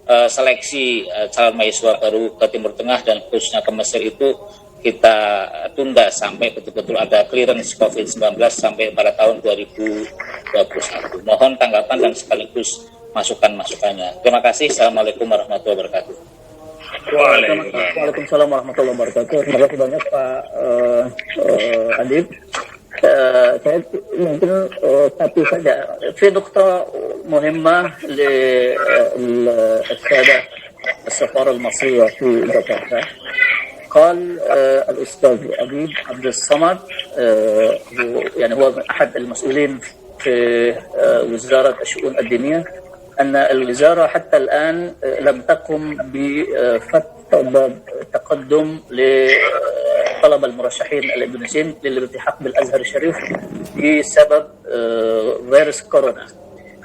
seleksi calon mahasiswa baru ke Timur Tengah dan khususnya ke Mesir itu kita tunda sampai betul-betul ada clearance COVID-19 sampai pada tahun 2021. Mohon tanggapan dan sekaligus masukan-masukannya. Terima kasih. Assalamualaikum warahmatullahi wabarakatuh. Waalaikumsalam warahmatullahi wabarakatuh. Terima kasih banyak Pak Adib. Saya mungkin satu saja. في نقطة مهمة للسادة السفارة المصرية في جاكرتا. قال الأستاذ أديب عبد الصمد هو أحد المسؤولين في وزارة الشؤون الدينية أن الوزارة حتى الآن لم تقم بفتح باب تقدم لطلب المرشحين الإندونيسيين للالتحاق بالأزهر الشريف بسبب فيروس كورونا.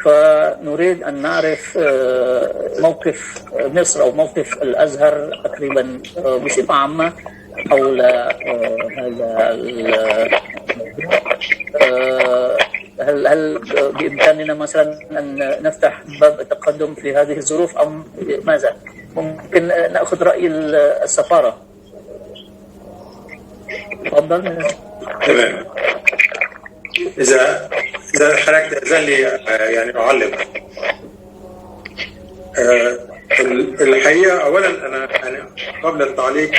فنريد أن نعرف موقف مصر أو موقف الأزهر تقريبا بصفة عامة حول هذا الموضوع. هل بإمكاننا مثلا أن نفتح باب التقدم في هذه الظروف أم ماذا؟ ممكن نأخذ رأي السفارة. تفضل. تمام. إذا حضرتك تأذن لي يعني أعلق. الحقيقة أولا أنا قبل التعليق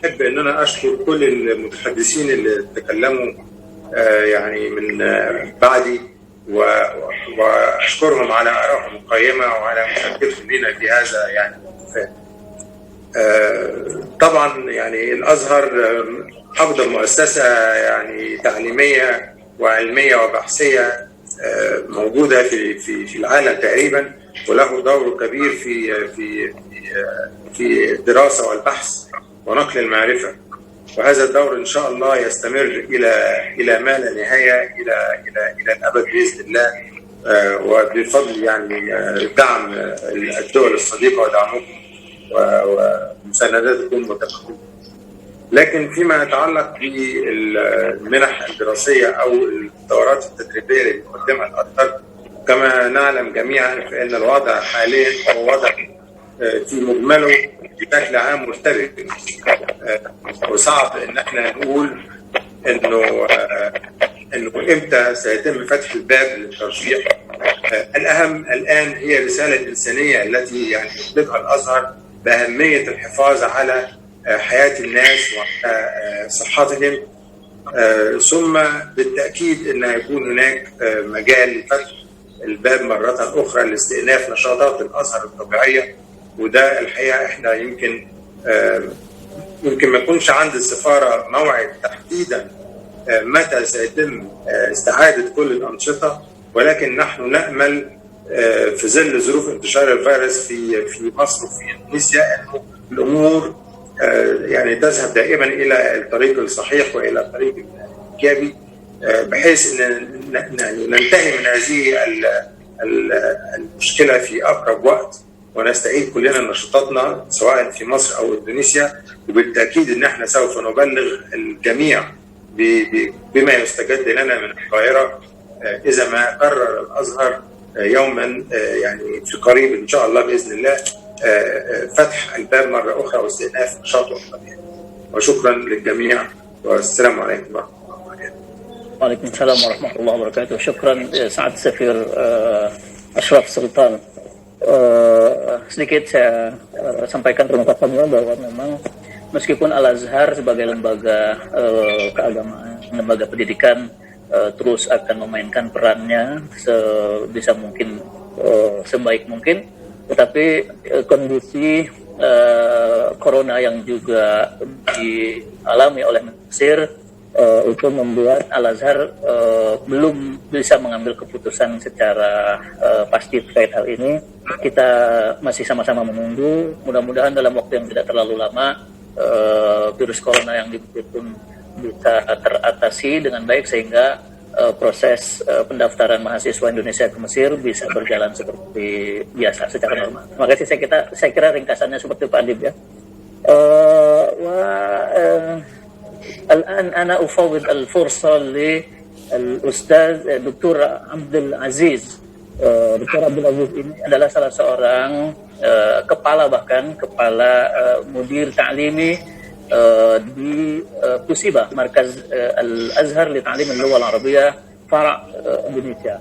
أحب أن أنا أشكر كل المتحدثين اللي تكلموا يعني من بعدي وأشكرهم على آرائهم القيمة وعلى مشاركتهم لنا في هذا يعني المفاد. طبعا يعني الأزهر أفضل مؤسسة يعني تعليمية وعلمية وبحثية موجودة في العالم تقريبا، وله دور كبير في الدراسة والبحث ونقل المعرفة، وهذا الدور إن شاء الله يستمر إلى ما لا نهاية إلى الأبد بإذن الله، وبفضل يعني دعم الدول الصديقة ودعمكم ومسانداتكم وتفكيركم. لكن فيما يتعلق بالمنح الدراسية أو الدورات التدريبية اللي بتقدمها الأزهر، كما نعلم جميعا فإن الوضع حاليا هو وضع في مجمله بشكل عام مرتبك، وصعب إن احنا نقول إنه إمتى سيتم فتح الباب للترشيح. الأهم الآن هي الرسالة الإنسانية التي يعني يطلقها الأزهر بأهمية الحفاظ على حياة الناس وعلى صحتهم، ثم بالتأكيد أن يكون هناك مجال لفتح الباب مرة أخرى لاستئناف نشاطات الأزهر الطبيعية. وده الحقيقة إحنا يمكن ما يكونش عند السفارة موعد تحديدا متى سيتم استعادة كل الأنشطة، ولكن نحن نأمل في ظل ظروف انتشار الفيروس في مصر وفي إندونيسيا أنه الأمور يعني تذهب دائما إلى الطريق الصحيح وإلى الطريق الإيجابي، بحيث أن ننتهي من هذه المشكلة في أقرب وقت، ونستعيد كلنا نشاطاتنا سواء في مصر أو إندونيسيا، وبالتأكيد إن احنا سوف نبلغ الجميع بما يستجد لنا من القاهرة إذا ما قرر الأزهر يوما يعني في قريب إن شاء الله بإذن الله فتح الباب مرة أخرى واستئناف نشاطه الطبيعي. وشكرا للجميع والسلام عليكم ورحمة الله وبركاته. وعليكم السلام ورحمة الله وبركاته. شكرا سعادة Safir Ashraf Sultan. Sedikit saya sampaikan terima kasih bahwa memang meskipun Al-Azhar sebagai lembaga keagamaan, lembaga pendidikan terus akan memainkan perannya sebisa mungkin, sebaik mungkin, tetapi kondisi corona yang juga dialami oleh Mesir itu membuat Al-Azhar belum bisa mengambil keputusan secara pasti terkait hal ini. Kita masih sama-sama menunggu, mudah-mudahan dalam waktu yang tidak terlalu lama virus corona yang dibuat pun bisa teratasi dengan baik sehingga proses pendaftaran mahasiswa Indonesia ke Mesir bisa berjalan seperti biasa secara normal. Terima kasih. Saya kira ringkasannya seperti Pak Adib ya. الآن أنا أفوض الفرصة للأستاذ دكتور عبد العزيز. Dr. Abdul Aziz ini adalah salah seorang kepala mudir ta'limi di Pusibah, Markaz Al-Azhar li Ta'lim Al-Lugha Al-Arabiyyah Fara' Indonesia.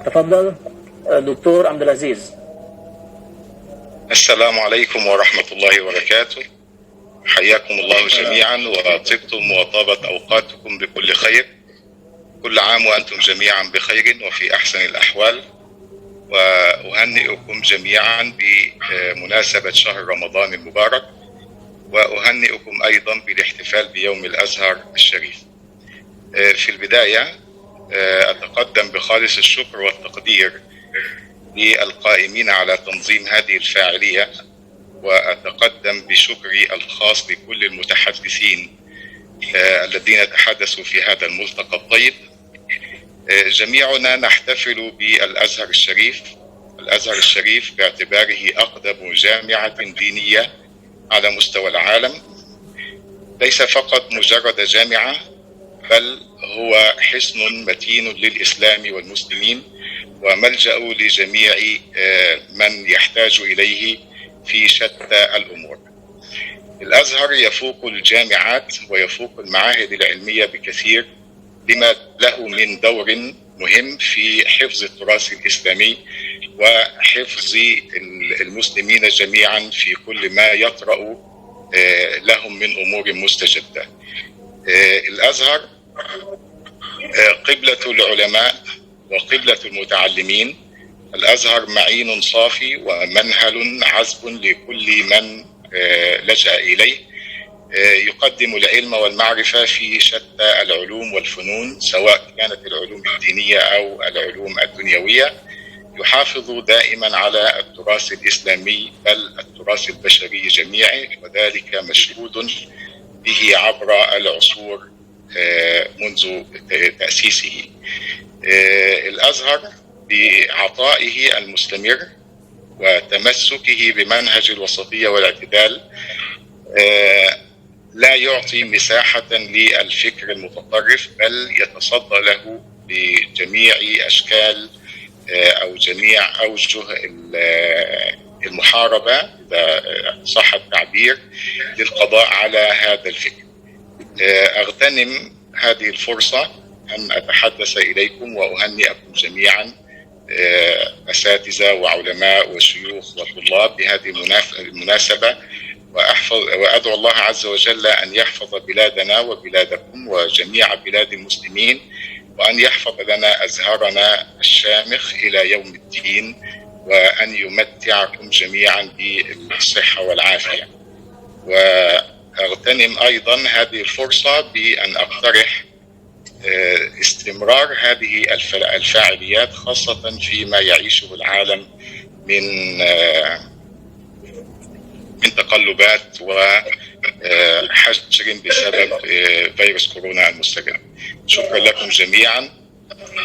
تفضل دكتور عبد العزيز. السلام عليكم ورحمة الله وبركاته. حياكم الله جميعا وطبتم وطابت أوقاتكم بكل خير. كل عام وأنتم جميعا بخير وفي أحسن الأحوال. وأهنئكم جميعا بمناسبة شهر رمضان المبارك، وأهنئكم أيضا بالاحتفال بيوم الأزهر الشريف. في البداية أتقدم بخالص الشكر والتقدير للقائمين على تنظيم هذه الفاعلية، وأتقدم بشكري الخاص لكل المتحدثين الذين تحدثوا في هذا الملتقى الطيب. جميعنا نحتفل بالأزهر الشريف. الأزهر الشريف باعتباره أقدم جامعة دينية على مستوى العالم، ليس فقط مجرد جامعة، بل هو حصن متين للإسلام والمسلمين وملجأ لجميع من يحتاج إليه في شتى الأمور. الأزهر يفوق الجامعات ويفوق المعاهد العلمية بكثير لما له من دور مهم في حفظ التراث الإسلامي وحفظ المسلمين جميعا في كل ما يطرأ لهم من أمور مستجدة. الأزهر قبلة العلماء وقبلة المتعلمين. الأزهر معين صافي ومنهل عذب لكل من لجأ إليه. يقدم العلم والمعرفة في شتى العلوم والفنون، سواء كانت العلوم الدينية أو العلوم الدنيوية. يحافظ دائما على التراث الإسلامي بل التراث البشري جميعه، وذلك مشهود به عبر العصور منذ تأسيسه. الأزهر بعطائه المستمر وتمسكه بمنهج الوسطية والاعتدال لا يعطي مساحة للفكر المتطرف، بل يتصدى له بجميع أشكال أو جميع أوجه المحاربة إذا صح التعبير للقضاء على هذا الفكر. أغتنم هذه الفرصة أن أتحدث إليكم وأهنئكم جميعا أساتذة وعلماء وشيوخ وطلاب بهذه المناسبة، وأدعو الله عز وجل أن يحفظ بلادنا وبلادكم وجميع بلاد المسلمين، وأن يحفظ لنا أزهرنا الشامخ إلى يوم الدين، وأن يمتعكم جميعا بالصحة والعافية. وأغتنم أيضا هذه الفرصة بأن أقترح استمرار هذه الفاعليات، خاصة فيما يعيشه العالم من تقلبات وحجر بسبب فيروس كورونا المستجد. شكرا لكم جميعا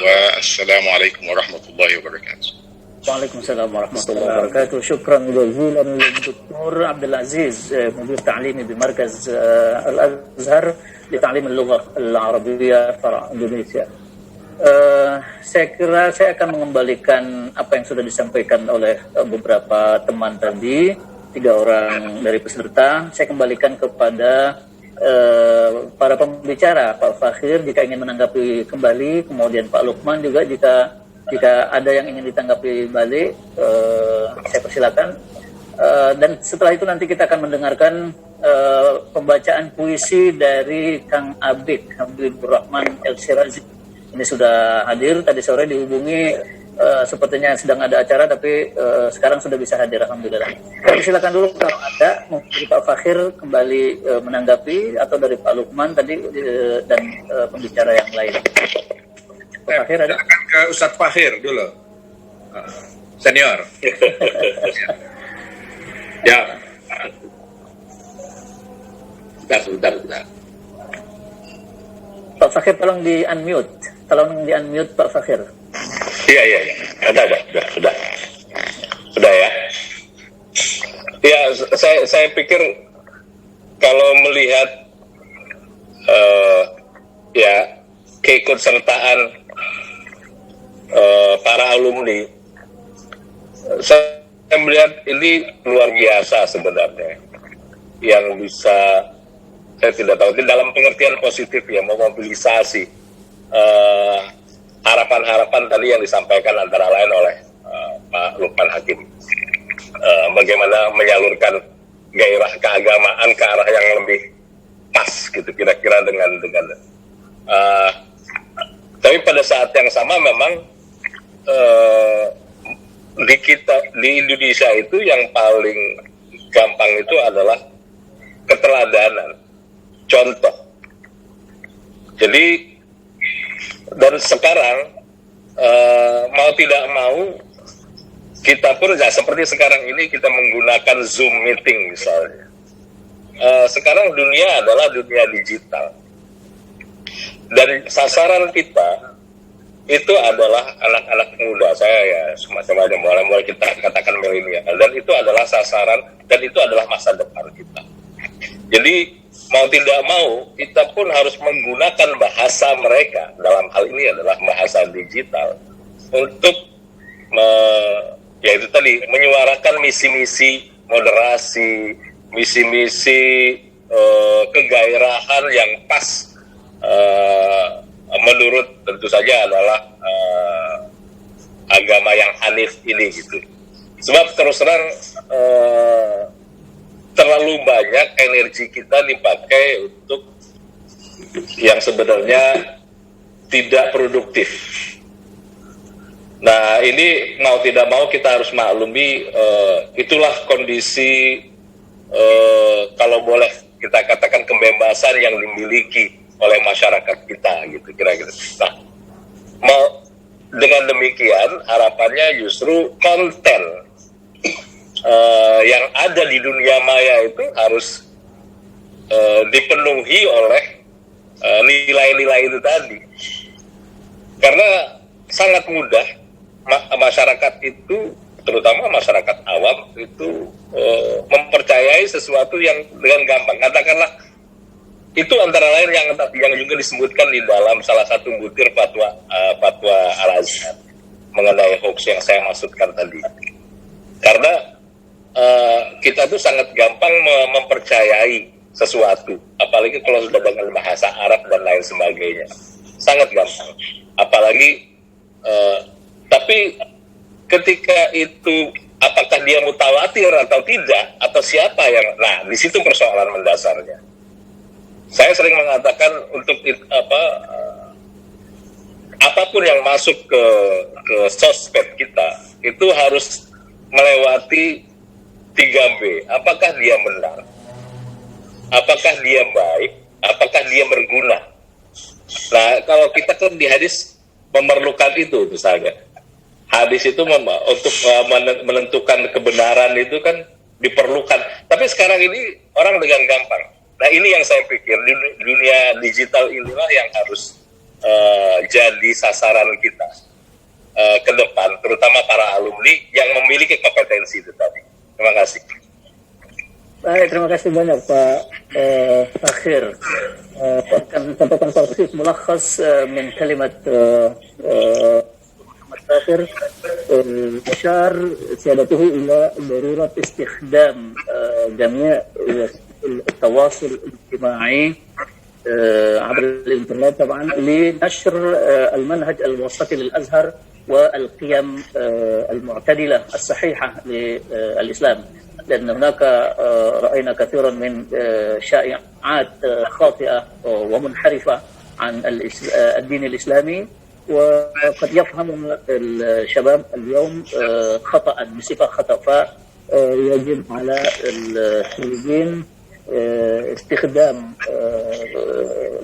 والسلام عليكم ورحمة الله وبركاته. Waalaikumsalam warahmatullahi wabarakatuh. Syukran jazilan للدكتور عبد العزيز مدير تعليمي بمركز الأزهر لتعليم اللغة العربية فرع Indonesia. Saya kira saya akan mengembalikan apa yang sudah disampaikan oleh beberapa teman tadi, 3 orang dari peserta. Saya kembalikan kepada para pembicara, Pak Fakhir jika ingin menanggapi kembali, kemudian Pak Lukman juga jika ada yang ingin ditanggapi balik, saya persilakan. Dan setelah itu nanti kita akan mendengarkan pembacaan puisi dari Kang Abik Habibur Rahman El Shirazi. Ini sudah hadir, tadi sore dihubungi, sepertinya sedang ada acara, tapi sekarang sudah bisa hadir, alhamdulillah. Kami silakan dulu kalau ada, mungkin Pak Fakhir kembali menanggapi, atau dari Pak Lukman tadi dan pembicara yang lain. Pak Fakhir ada? Ke Ustadz Fakhir dulu, senior. Ya. Sebentar. Pak Fakhir tolong di-unmute. Pak Fakhir. Iya. Ada. Sudah ya. Ya, saya pikir kalau melihat ya keikutsertaan para alumni, saya melihat ini luar biasa sebenarnya, yang bisa, saya tidak tahu, ini dalam pengertian positif ya, memobilisasi harapan-harapan tadi yang disampaikan antara lain oleh Pak Lukman Hakim, bagaimana menyalurkan gairah keagamaan ke arah yang lebih pas gitu kira-kira dengan tapi pada saat yang sama memang di Indonesia itu yang paling gampang itu adalah keteladanan, contoh. Jadi dan sekarang mau tidak mau kita pun ya seperti sekarang ini kita menggunakan Zoom meeting misalnya. Sekarang dunia adalah dunia digital dan sasaran kita itu adalah anak-anak muda. Saya ya semacam mulai kita katakan milenial, dan itu adalah sasaran dan itu adalah masa depan kita. Jadi mau tidak mau kita pun harus menggunakan bahasa mereka, dalam hal ini adalah bahasa digital, untuk yaitu tadi menyuarakan misi-misi moderasi, misi-misi kegairahan yang pas menurut tentu saja adalah agama yang hanif ini gitu. Sebab terus terang terlalu banyak energi kita dipakai untuk yang sebenarnya tidak produktif. Nah ini mau tidak mau kita harus maklumi, itulah kondisi kalau boleh kita katakan kebebasan yang dimiliki oleh masyarakat kita gitu kira-kira. Nah, dengan demikian harapannya justru konten yang ada di dunia maya itu harus dipenuhi oleh nilai-nilai itu tadi, karena sangat mudah masyarakat itu, terutama masyarakat awam itu mempercayai sesuatu yang dengan gampang. Katakanlah itu antara lain yang juga disebutkan di dalam salah satu butir fatwa Al-Azhar mengenai hoax yang saya maksudkan tadi. Karena kita tuh sangat gampang mempercayai sesuatu, apalagi kalau sudah dengan bahasa Arab dan lain sebagainya, sangat gampang. Apalagi tapi ketika itu apakah dia mutawatir atau tidak, atau siapa yang, nah di situ persoalan mendasarnya. Saya sering mengatakan untuk apapun yang masuk ke sosmed kita itu harus melewati 3B. Apakah dia benar? Apakah dia baik? Apakah dia berguna? Nah, kalau kita kan di hadis memerlukan itu misalnya. Hadis itu untuk menentukan kebenaran itu kan diperlukan. Tapi sekarang ini orang dengan gampang. Nah ini yang saya pikir di dunia digital inilah yang harus jadi sasaran kita. ke depan, terutama para alumni yang memiliki kompetensi itu tadi. Terima kasih. Baik, terima kasih banyak Pak Fakhir. Akan sampaikan talkhis mulakhas min kalimat Muhammad Fakhir إشار سيادته إلى ضرورة استخدام جميع التواصل الاجتماعي عبر الإنترنت طبعا لنشر المنهج الوسطي للأزهر والقيم المعتدلة الصحيحة للإسلام، لأن هناك رأينا كثيرا من شائعات خاطئة ومنحرفة عن الدين الإسلامي، وقد يفهم الشباب اليوم خطأ بصفة خطأ، فيجب على الخريجين استخدام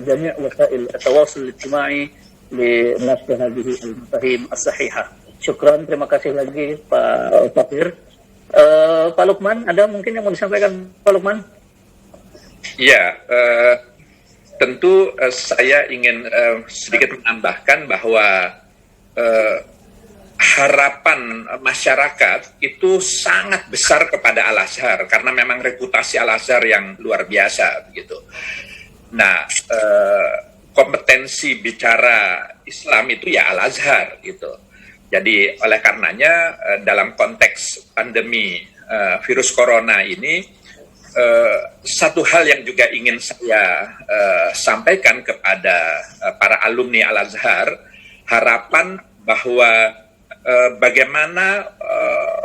جميع وسائل التواصل الاجتماعي لنشر هذه المفاهيم الصحيحة. Syukran, terima kasih lagi Pak Fakhir. Pak Lukman, ada mungkin yang mau disampaikan Pak Lukman? Ya, tentu saya ingin sedikit menambahkan bahwa harapan masyarakat itu sangat besar kepada Al-Azhar karena memang reputasi Al-Azhar yang luar biasa begitu. Nah, kompetensi bicara Islam itu ya Al-Azhar gitu. Jadi oleh karenanya dalam konteks pandemi virus corona ini, satu hal yang juga ingin saya sampaikan kepada para alumni Al-Azhar, harapan bahwa bagaimana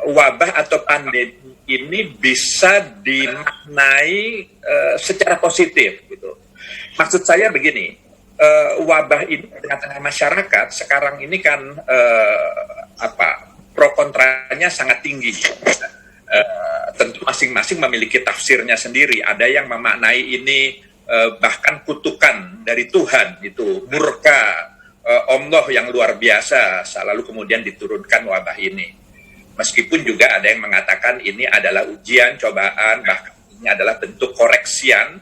wabah atau pandemi ini bisa dimaknai secara positif gitu. Maksud saya begini, wabah ini di tengah-tengah masyarakat sekarang ini kan pro kontranya sangat tinggi. Tentu masing-masing memiliki tafsirnya sendiri. Ada yang memaknai ini bahkan kutukan dari Tuhan, itu murka Allah yang luar biasa, lalu kemudian diturunkan wabah ini. Meskipun juga ada yang mengatakan ini adalah ujian, cobaan, bahkan ini adalah bentuk koreksian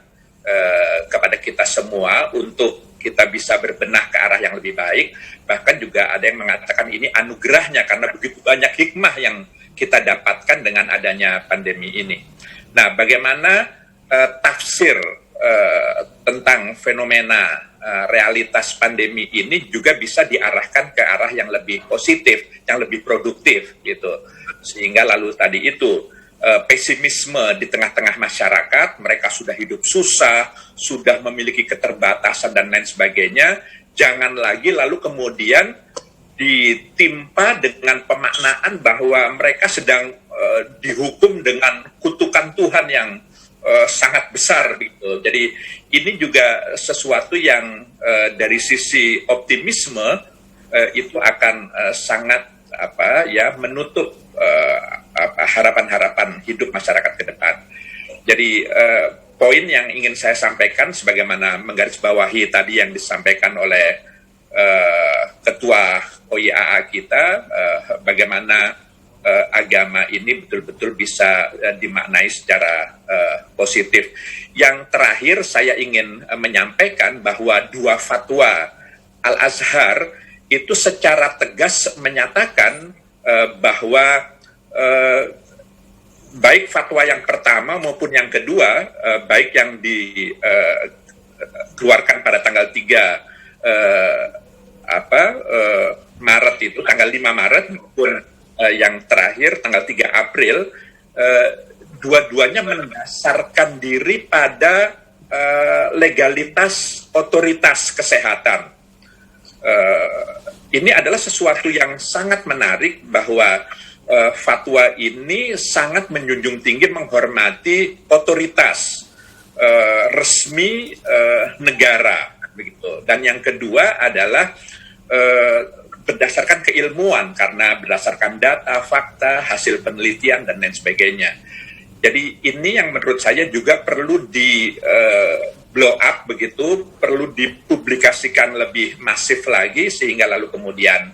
kepada kita semua untuk kita bisa berbenah ke arah yang lebih baik. Bahkan juga ada yang mengatakan ini anugerahnya karena begitu banyak hikmah yang kita dapatkan dengan adanya pandemi ini. Nah, bagaimana tafsir tentang fenomena realitas pandemi ini juga bisa diarahkan ke arah yang lebih positif, yang lebih produktif gitu. Sehingga lalu tadi itu pesimisme di tengah-tengah masyarakat, mereka sudah hidup susah, sudah memiliki keterbatasan dan lain sebagainya, jangan lagi lalu kemudian ditimpa dengan pemaknaan bahwa mereka sedang dihukum dengan kutukan Tuhan yang sangat besar gitu. Jadi ini juga sesuatu yang dari sisi optimisme itu akan sangat menutup harapan-harapan hidup masyarakat ke depan. Jadi poin yang ingin saya sampaikan sebagaimana menggarisbawahi tadi yang disampaikan oleh Ketua OIAA kita, bagaimana agama ini betul-betul bisa dimaknai secara positif. Yang terakhir saya ingin menyampaikan bahwa dua fatwa Al-Azhar itu secara tegas menyatakan bahwa baik fatwa yang pertama maupun yang kedua, baik yang dikeluarkan pada tanggal 3 Maret itu, tanggal 5 Maret maupun yang terakhir tanggal 3 April, dua-duanya mendasarkan diri pada legalitas otoritas kesehatan. Ini adalah sesuatu yang sangat menarik bahwa fatwa ini sangat menjunjung tinggi menghormati otoritas resmi negara begitu. Dan yang kedua adalah berdasarkan keilmuan karena berdasarkan data, fakta, hasil penelitian dan lain sebagainya. Jadi ini yang menurut saya juga perlu di blow up begitu, perlu dipublikasikan lebih masif lagi sehingga lalu kemudian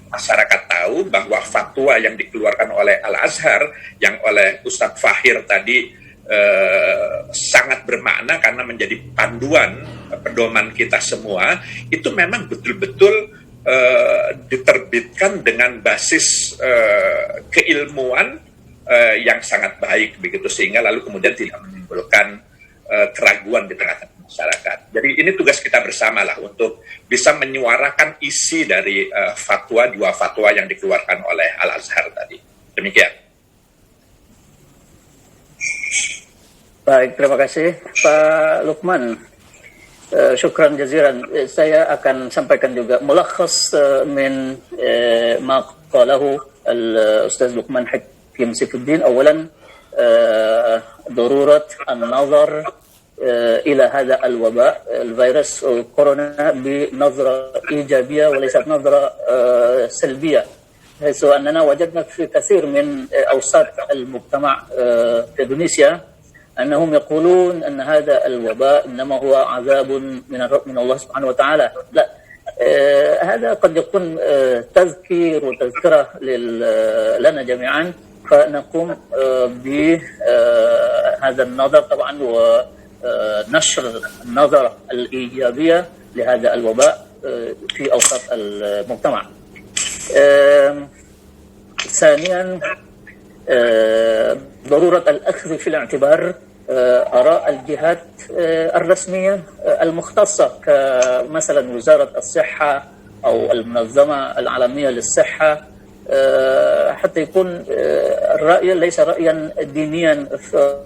masyarakat tahu bahwa fatwa yang dikeluarkan oleh Al-Azhar yang oleh Ustadz Fakhir tadi sangat bermakna karena menjadi panduan pedoman kita semua, itu memang betul-betul diterbitkan dengan basis keilmuan yang sangat baik begitu, sehingga lalu kemudian tidak menimbulkan keraguan di tengah-tengah masyarakat. Jadi ini tugas kita bersama lah untuk bisa menyuarakan isi dari dua fatwa yang dikeluarkan oleh Al-Azhar tadi. Demikian. Baik, terima kasih Pak Lukman. Syukran jaziran. Saya akan sampaikan juga mulakhas min ma qalahu al-Ustaz Luqman Hakim Saifuddin. Awalan ضرورة النظر إلى هذا الوباء الفيروس كورونا بنظرة إيجابية وليست نظرة سلبية، حيث أننا وجدنا في كثير من أوساط المجتمع في إندونيسيا أنهم يقولون أن هذا الوباء إنما هو عذاب من الله سبحانه وتعالى. لا، هذا قد يكون تذكير وتذكرة لنا جميعا، فنقوم بهذا النظر طبعا ونشر النظرة الإيجابية لهذا الوباء في أوساط المجتمع. ثانيا ضرورة الأخذ في الاعتبار آراء الجهات الرسمية المختصة كمثلا وزارة الصحة أو المنظمة العالمية للصحة، حتى يكون الرأي ليس رأيا دينيا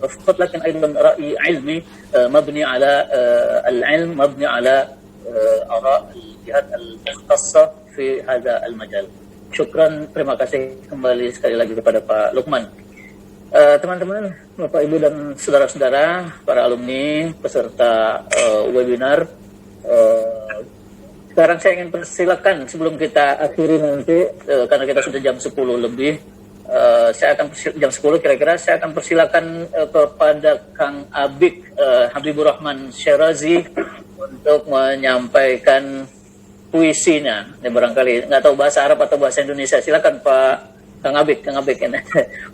فقط، لكن أيضا رأي علمي مبني على العلم، مبني على آراء الجهات المختصة في هذا المجال. Syukran, terima kasih kembali sekali lagi kepada Pak Lukman. Teman-teman, Bapak Ibu dan saudara-saudara, para alumni peserta webinar, sekarang saya ingin persilakan sebelum kita akhiri nanti, karena kita sudah jam 10 lebih, saya akan jam 10 kira-kira, saya akan persilakan kepada Kang Abik Habibur Rahman Syirazi untuk menyampaikan puisinya. Ini barangkali nggak tahu bahasa Arab atau bahasa Indonesia. Silakan Pak Kang Abik, Kang Abik ini.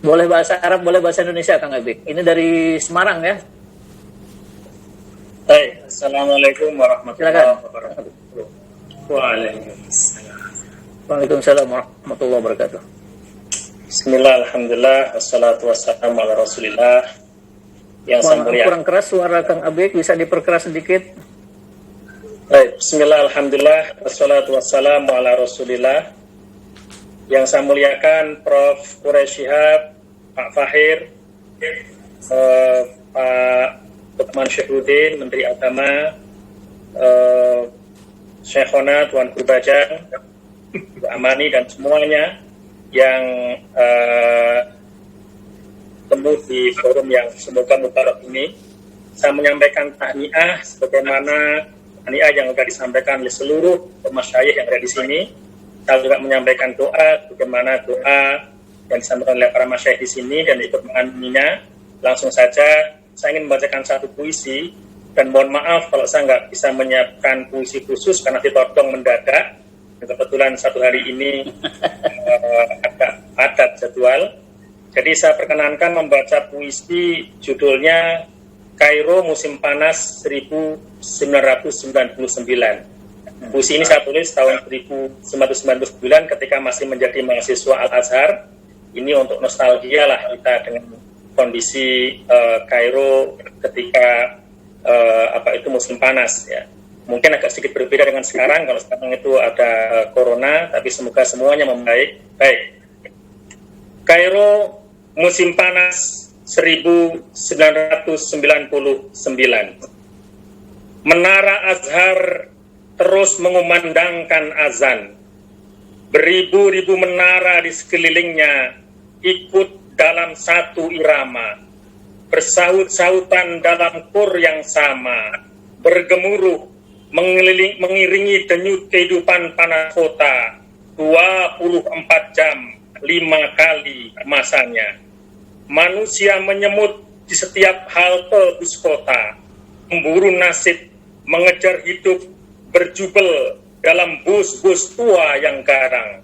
Boleh bahasa Arab, boleh bahasa Indonesia, Kang Abik. Ini dari Semarang ya. Baik, Assalamualaikum warahmatullahi wabarakatuh. Waalaikumsalam warahmatullahi wabarakatuh. Bismillah, alhamdulillah, wassalatu wassalamu ala rasulillah. Yang saya muliakan. Kurang keras suara Kang Abik, bisa diperkeras sedikit. Baik, bismillah, alhamdulillah, wassalatu wassalamu ala rasulillah. Yang saya muliakan Prof. Quraish Shihab, Pak Fahir, Pak Luqman Saifuddin, Menteri Agama, Syekhona, Tuan Guru Bajang, Bu Amani, dan semuanya yang temu di forum yang semoga mubarak ini. Saya menyampaikan tahniah sebagaimana tahniah yang sudah disampaikan oleh seluruh masyayikh yang ada di sini. Saya juga menyampaikan doa, bagaimana doa yang disampaikan oleh para masyayikh di sini dan ikut mengamininya. Langsung saja saya ingin membacakan satu puisi, dan mohon maaf kalau saya nggak bisa menyiapkan puisi khusus karena ditodong mendadak. Kebetulan satu hari ini agak padat jadwal. Jadi saya perkenankan membaca puisi judulnya Kairo Musim Panas 1999. Puisi ini saya tulis tahun 1999 ketika masih menjadi mahasiswa Al-Azhar. Ini untuk nostalgia lah kita dengan kondisi Kairo ketika musim panas ya. Mungkin agak sedikit berbeda dengan sekarang, kalau sekarang itu ada corona, tapi semoga semuanya membaik. Baik. Kairo musim panas 1999. Menara Azhar terus mengumandangkan azan. Beribu-ribu menara di sekelilingnya ikut dalam satu irama, bersaut-sautan dalam kur yang sama, bergemuruh mengiringi denyut kehidupan panas kota 24 jam 5 kali masanya. Manusia menyemut di setiap halte bus kota, memburu nasib, mengejar hidup, berjubel dalam bus-bus tua yang garang.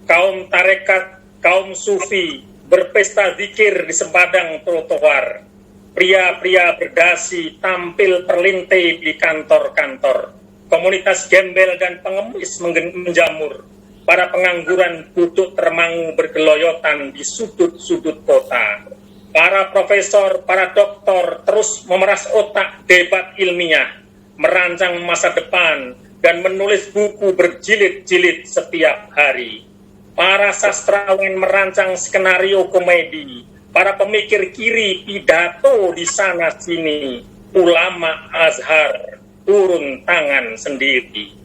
Kaum tarekat, kaum sufi berpesta zikir di sepadang trotoar. Pria-pria berdasi tampil perlintai di kantor-kantor. komunitas gembel dan pengemis menjamur, para pengangguran duduk termangu bergeloyotan di sudut-sudut kota, para profesor, para doktor terus memeras otak debat ilmiah, merancang masa depan, dan menulis buku berjilid-jilid setiap hari. Para sastrawan merancang skenario komedi, para pemikir kiri pidato di sana-sini, ulama Azhar turun tangan sendiri.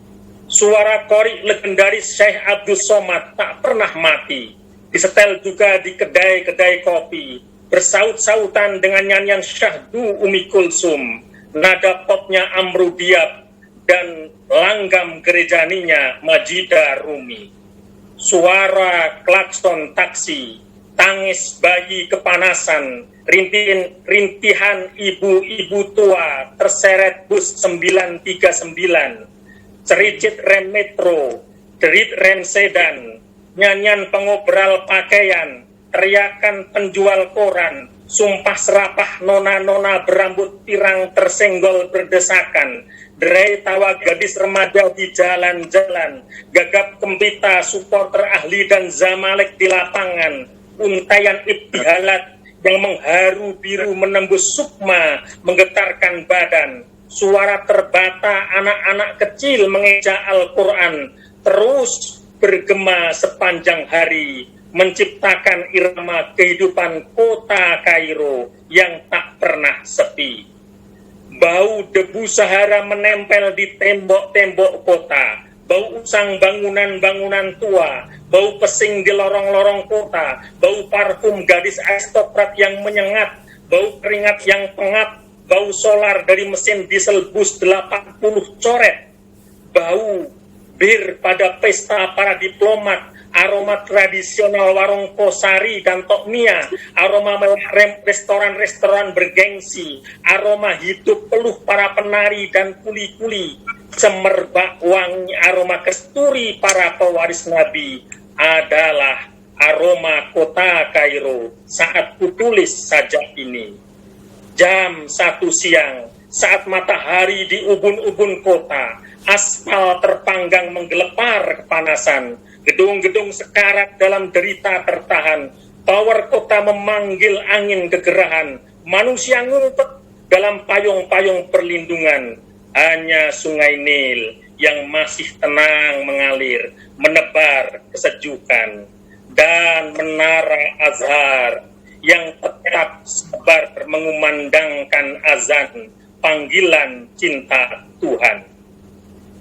Suara qori legendaris Syekh Abdul Somad tak pernah mati, disetel juga di kedai-kedai kopi, bersaut-sautan dengan nyanyian syahdu Umi Kulsum, nada popnya Amru Diab, dan langgam gerejaninya Majidah Rumi. Suara klakson taksi, tangis bayi kepanasan, rintihan ibu-ibu tua terseret bus 939, cericit rem metro, derit rem sedan, nyanyian pengobral pakaian, teriakan penjual koran, sumpah serapah nona-nona berambut pirang tersenggol berdesakan, derai tawa gadis remaja di jalan-jalan, gagap kempita supporter ahli dan zamalek di lapangan, untayan ibtihalat yang mengharu biru menembus sukma, menggetarkan badan, suara terbata anak-anak kecil mengeja Al-Quran, terus bergema sepanjang hari, menciptakan irama kehidupan kota Kairo yang tak pernah sepi. Bau debu Sahara menempel di tembok-tembok kota, bau usang bangunan-bangunan tua, bau pesing di lorong-lorong kota, bau parfum gadis aristokrat yang menyengat, bau keringat yang pengap, bau solar dari mesin diesel bus 80 coret, bau bir pada pesta para diplomat, aroma tradisional warung Kosari dan Tokmia, aroma restoran-restoran bergengsi, aroma hidup peluh para penari dan kuli-kuli, semerbak wangi aroma kesturi para pewaris Nabi adalah aroma kota Kairo saat kutulis sajak ini. Jam 1 siang, saat matahari di ubun-ubun kota, aspal terpanggang menggelepar kepanasan, gedung-gedung sekarat dalam derita tertahan, tower kota memanggil angin kegerahan, manusia ngumpet dalam payung-payung perlindungan. Hanya sungai Nil yang masih tenang mengalir, menebar kesejukan, dan menara Azhar yang tetap sabar mengumandangkan azan panggilan cinta Tuhan.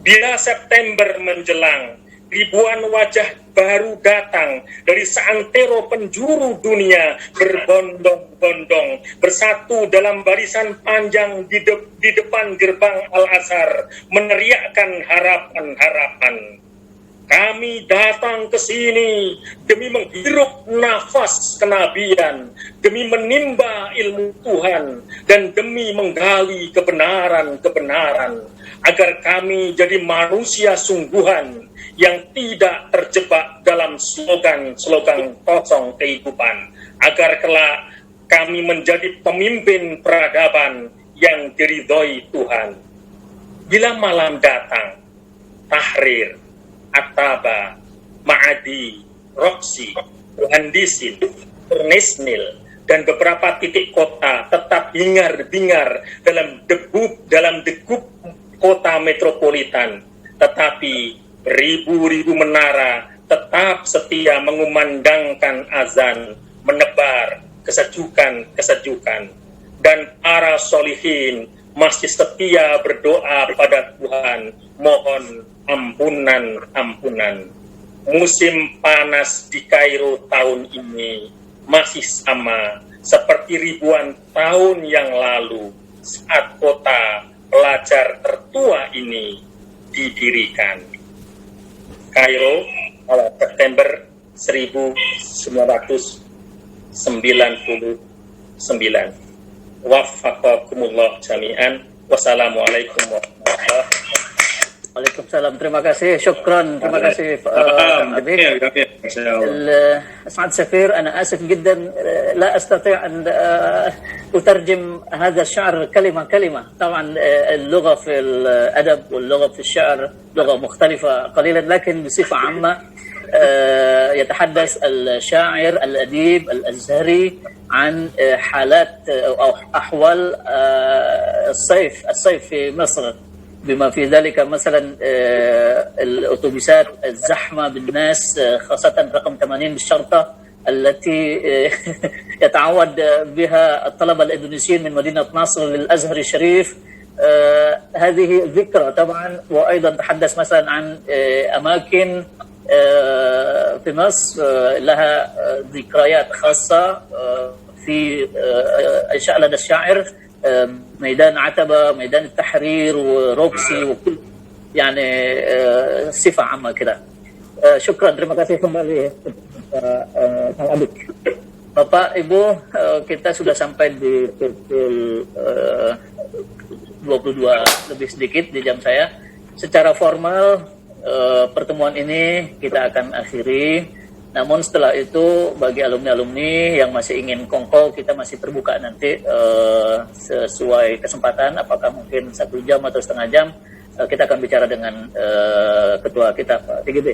Bila September menjelang, ribuan wajah baru datang dari seantero penjuru dunia berbondong-bondong, bersatu dalam barisan panjang di depan gerbang Al-Azhar, meneriakkan harapan-harapan. Kami datang ke sini demi menghirup nafas kenabian, demi menimba ilmu Tuhan, dan demi menggali kebenaran-kebenaran, agar kami jadi manusia sungguhan yang tidak terjebak dalam slogan-slogan kosong kehidupan, agar kelak kami menjadi pemimpin peradaban yang diridhoi Tuhan. Bila malam datang, Tahrir, Attaba, Ma'adi, Roksi, Muhandisin, Pernisnil, dan beberapa titik kota tetap hingar-bingar dalam degup kota metropolitan, tetapi ribu-ribu menara tetap setia mengumandangkan azan, menebar kesejukan-kesejukan, dan para solihin masih setia berdoa pada Tuhan, mohon ampunan. Musim panas di Kairo tahun ini masih sama seperti ribuan tahun yang lalu saat kota pelajar tertua ini didirikan. Kairo, September 1999. Waffaqakumullah jami'an. Wassalamualaikum warahmatullahi wabarakatuh. Waalaikumsalam. Terima kasih. Syukran. Terima kasih. سعادة السفير أنا آسف جدا لا أستطيع أن أترجم هذا الشعر كلمة كلمة. طبعا اللغة في الأدب واللغة في الشعر لغة مختلفة قليلا، لكن بصفة عامة يتحدث الشاعر الأديب الأزهري عن حالات أو أحوال الصيف في مصر، بما في ذلك مثلا الأتوبيسات الزحمة بالناس، خاصة رقم 80 بالشرطة التي يتعود بها الطلبة الإندونيسيين من مدينة ناصر للأزهر الشريف. هذه ذكرى طبعا. وأيضا تحدث مثلا عن أماكن في مصر لها ذكريات خاصة في لدى الشاعر، ميدان عتبة، ميدان التحرير، وروكسي، وكل يعني صفة عامة كده. شكرا. Terima kasih kembali Kang Abik. Bapak Ibu, kita sudah sampai di pukul 22 lebih sedikit di jam saya. Secara formal pertemuan ini kita akan akhiri. Namun setelah itu bagi alumni-alumni yang masih ingin kongko, kita masih terbuka nanti sesuai kesempatan, apakah mungkin 1 jam atau setengah jam, kita akan bicara dengan ketua kita Pak TGB.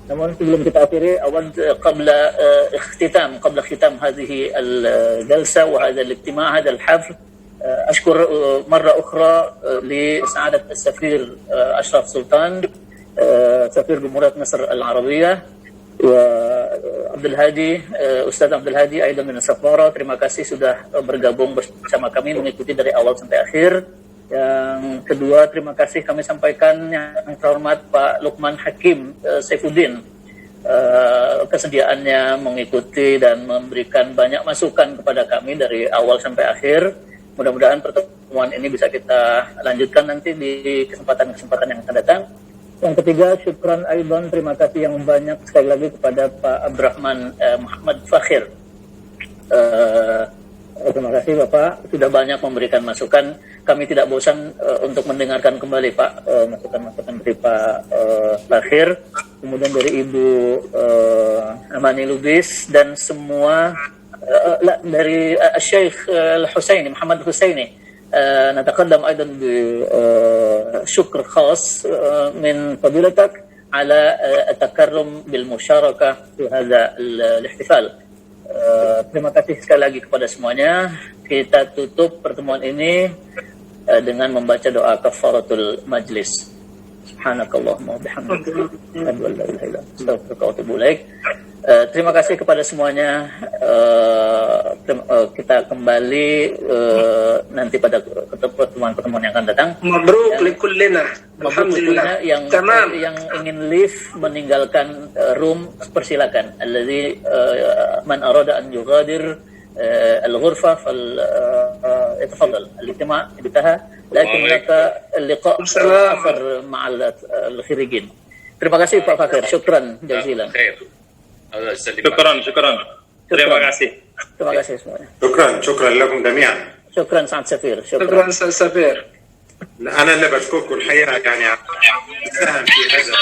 Namun sebelum kita akhiri, قبل ختام هذه الجلسة وهذا الاجتماع هذا الحفل، أشكر مرة أخرى لسعادة السفير أشرف سلطان سفير جمهورية مصر العربية، Abdul Hadi, Ustaz Abdul Hadi Aidan bin Safara, terima kasih sudah bergabung bersama kami mengikuti dari awal sampai akhir. Yang kedua, terima kasih kami sampaikan yang terhormat Pak Luqman Hakim Saifuddin, kesediaannya mengikuti dan memberikan banyak masukan kepada kami dari awal sampai akhir. Mudah-mudahan pertemuan ini bisa kita lanjutkan nanti di kesempatan-kesempatan yang akan datang. Yang ketiga, syukran Aidan, terima kasih yang banyak sekali lagi kepada Pak Abdurrahman Muhammad Fakhir. Terima kasih Bapak sudah banyak memberikan masukan. Kami tidak bosan untuk mendengarkan kembali Pak masukan-masukan dari Pak Fakhir, kemudian dari Ibu Amani Lubis, dan semua dari Syekh Al-Husaini, Muhammad Husaini. نتقدم أيضا بشكر خاص من فضيلتك على التكرم بالمشاركة في هذا الاحتفال. Terima kasih sekali lagi kepada semuanya. Kita tutup pertemuan ini dengan membaca doa kafaratul majlis. Subhanakallahumma wa bihamdika, asyhadu an la ilaha illa anta, astaghfiruka wa atubu ilaik. Terima kasih kepada semuanya. Kita kembali nanti pada pertemuan-pertemuan yang akan datang. Mabruk likullina. Alhamdulillah. Yang ingin leave meninggalkan room, persilakan. Alladzi man arada an yughadir الغرفة فليتفضل. الاجتماع انتهى لكن هناك اللقاء آخر مع الخريجين. Terima kasih Pak Fakhir. Syukran jazilan. Syukran. Terima kasih. Terima kasih semuanya. شكرا لكم جميعا. شكرا سعد سفير. شكرا سعد سفير. أنا اللي بشكركم الحقيقة يعني ساهم في هذا.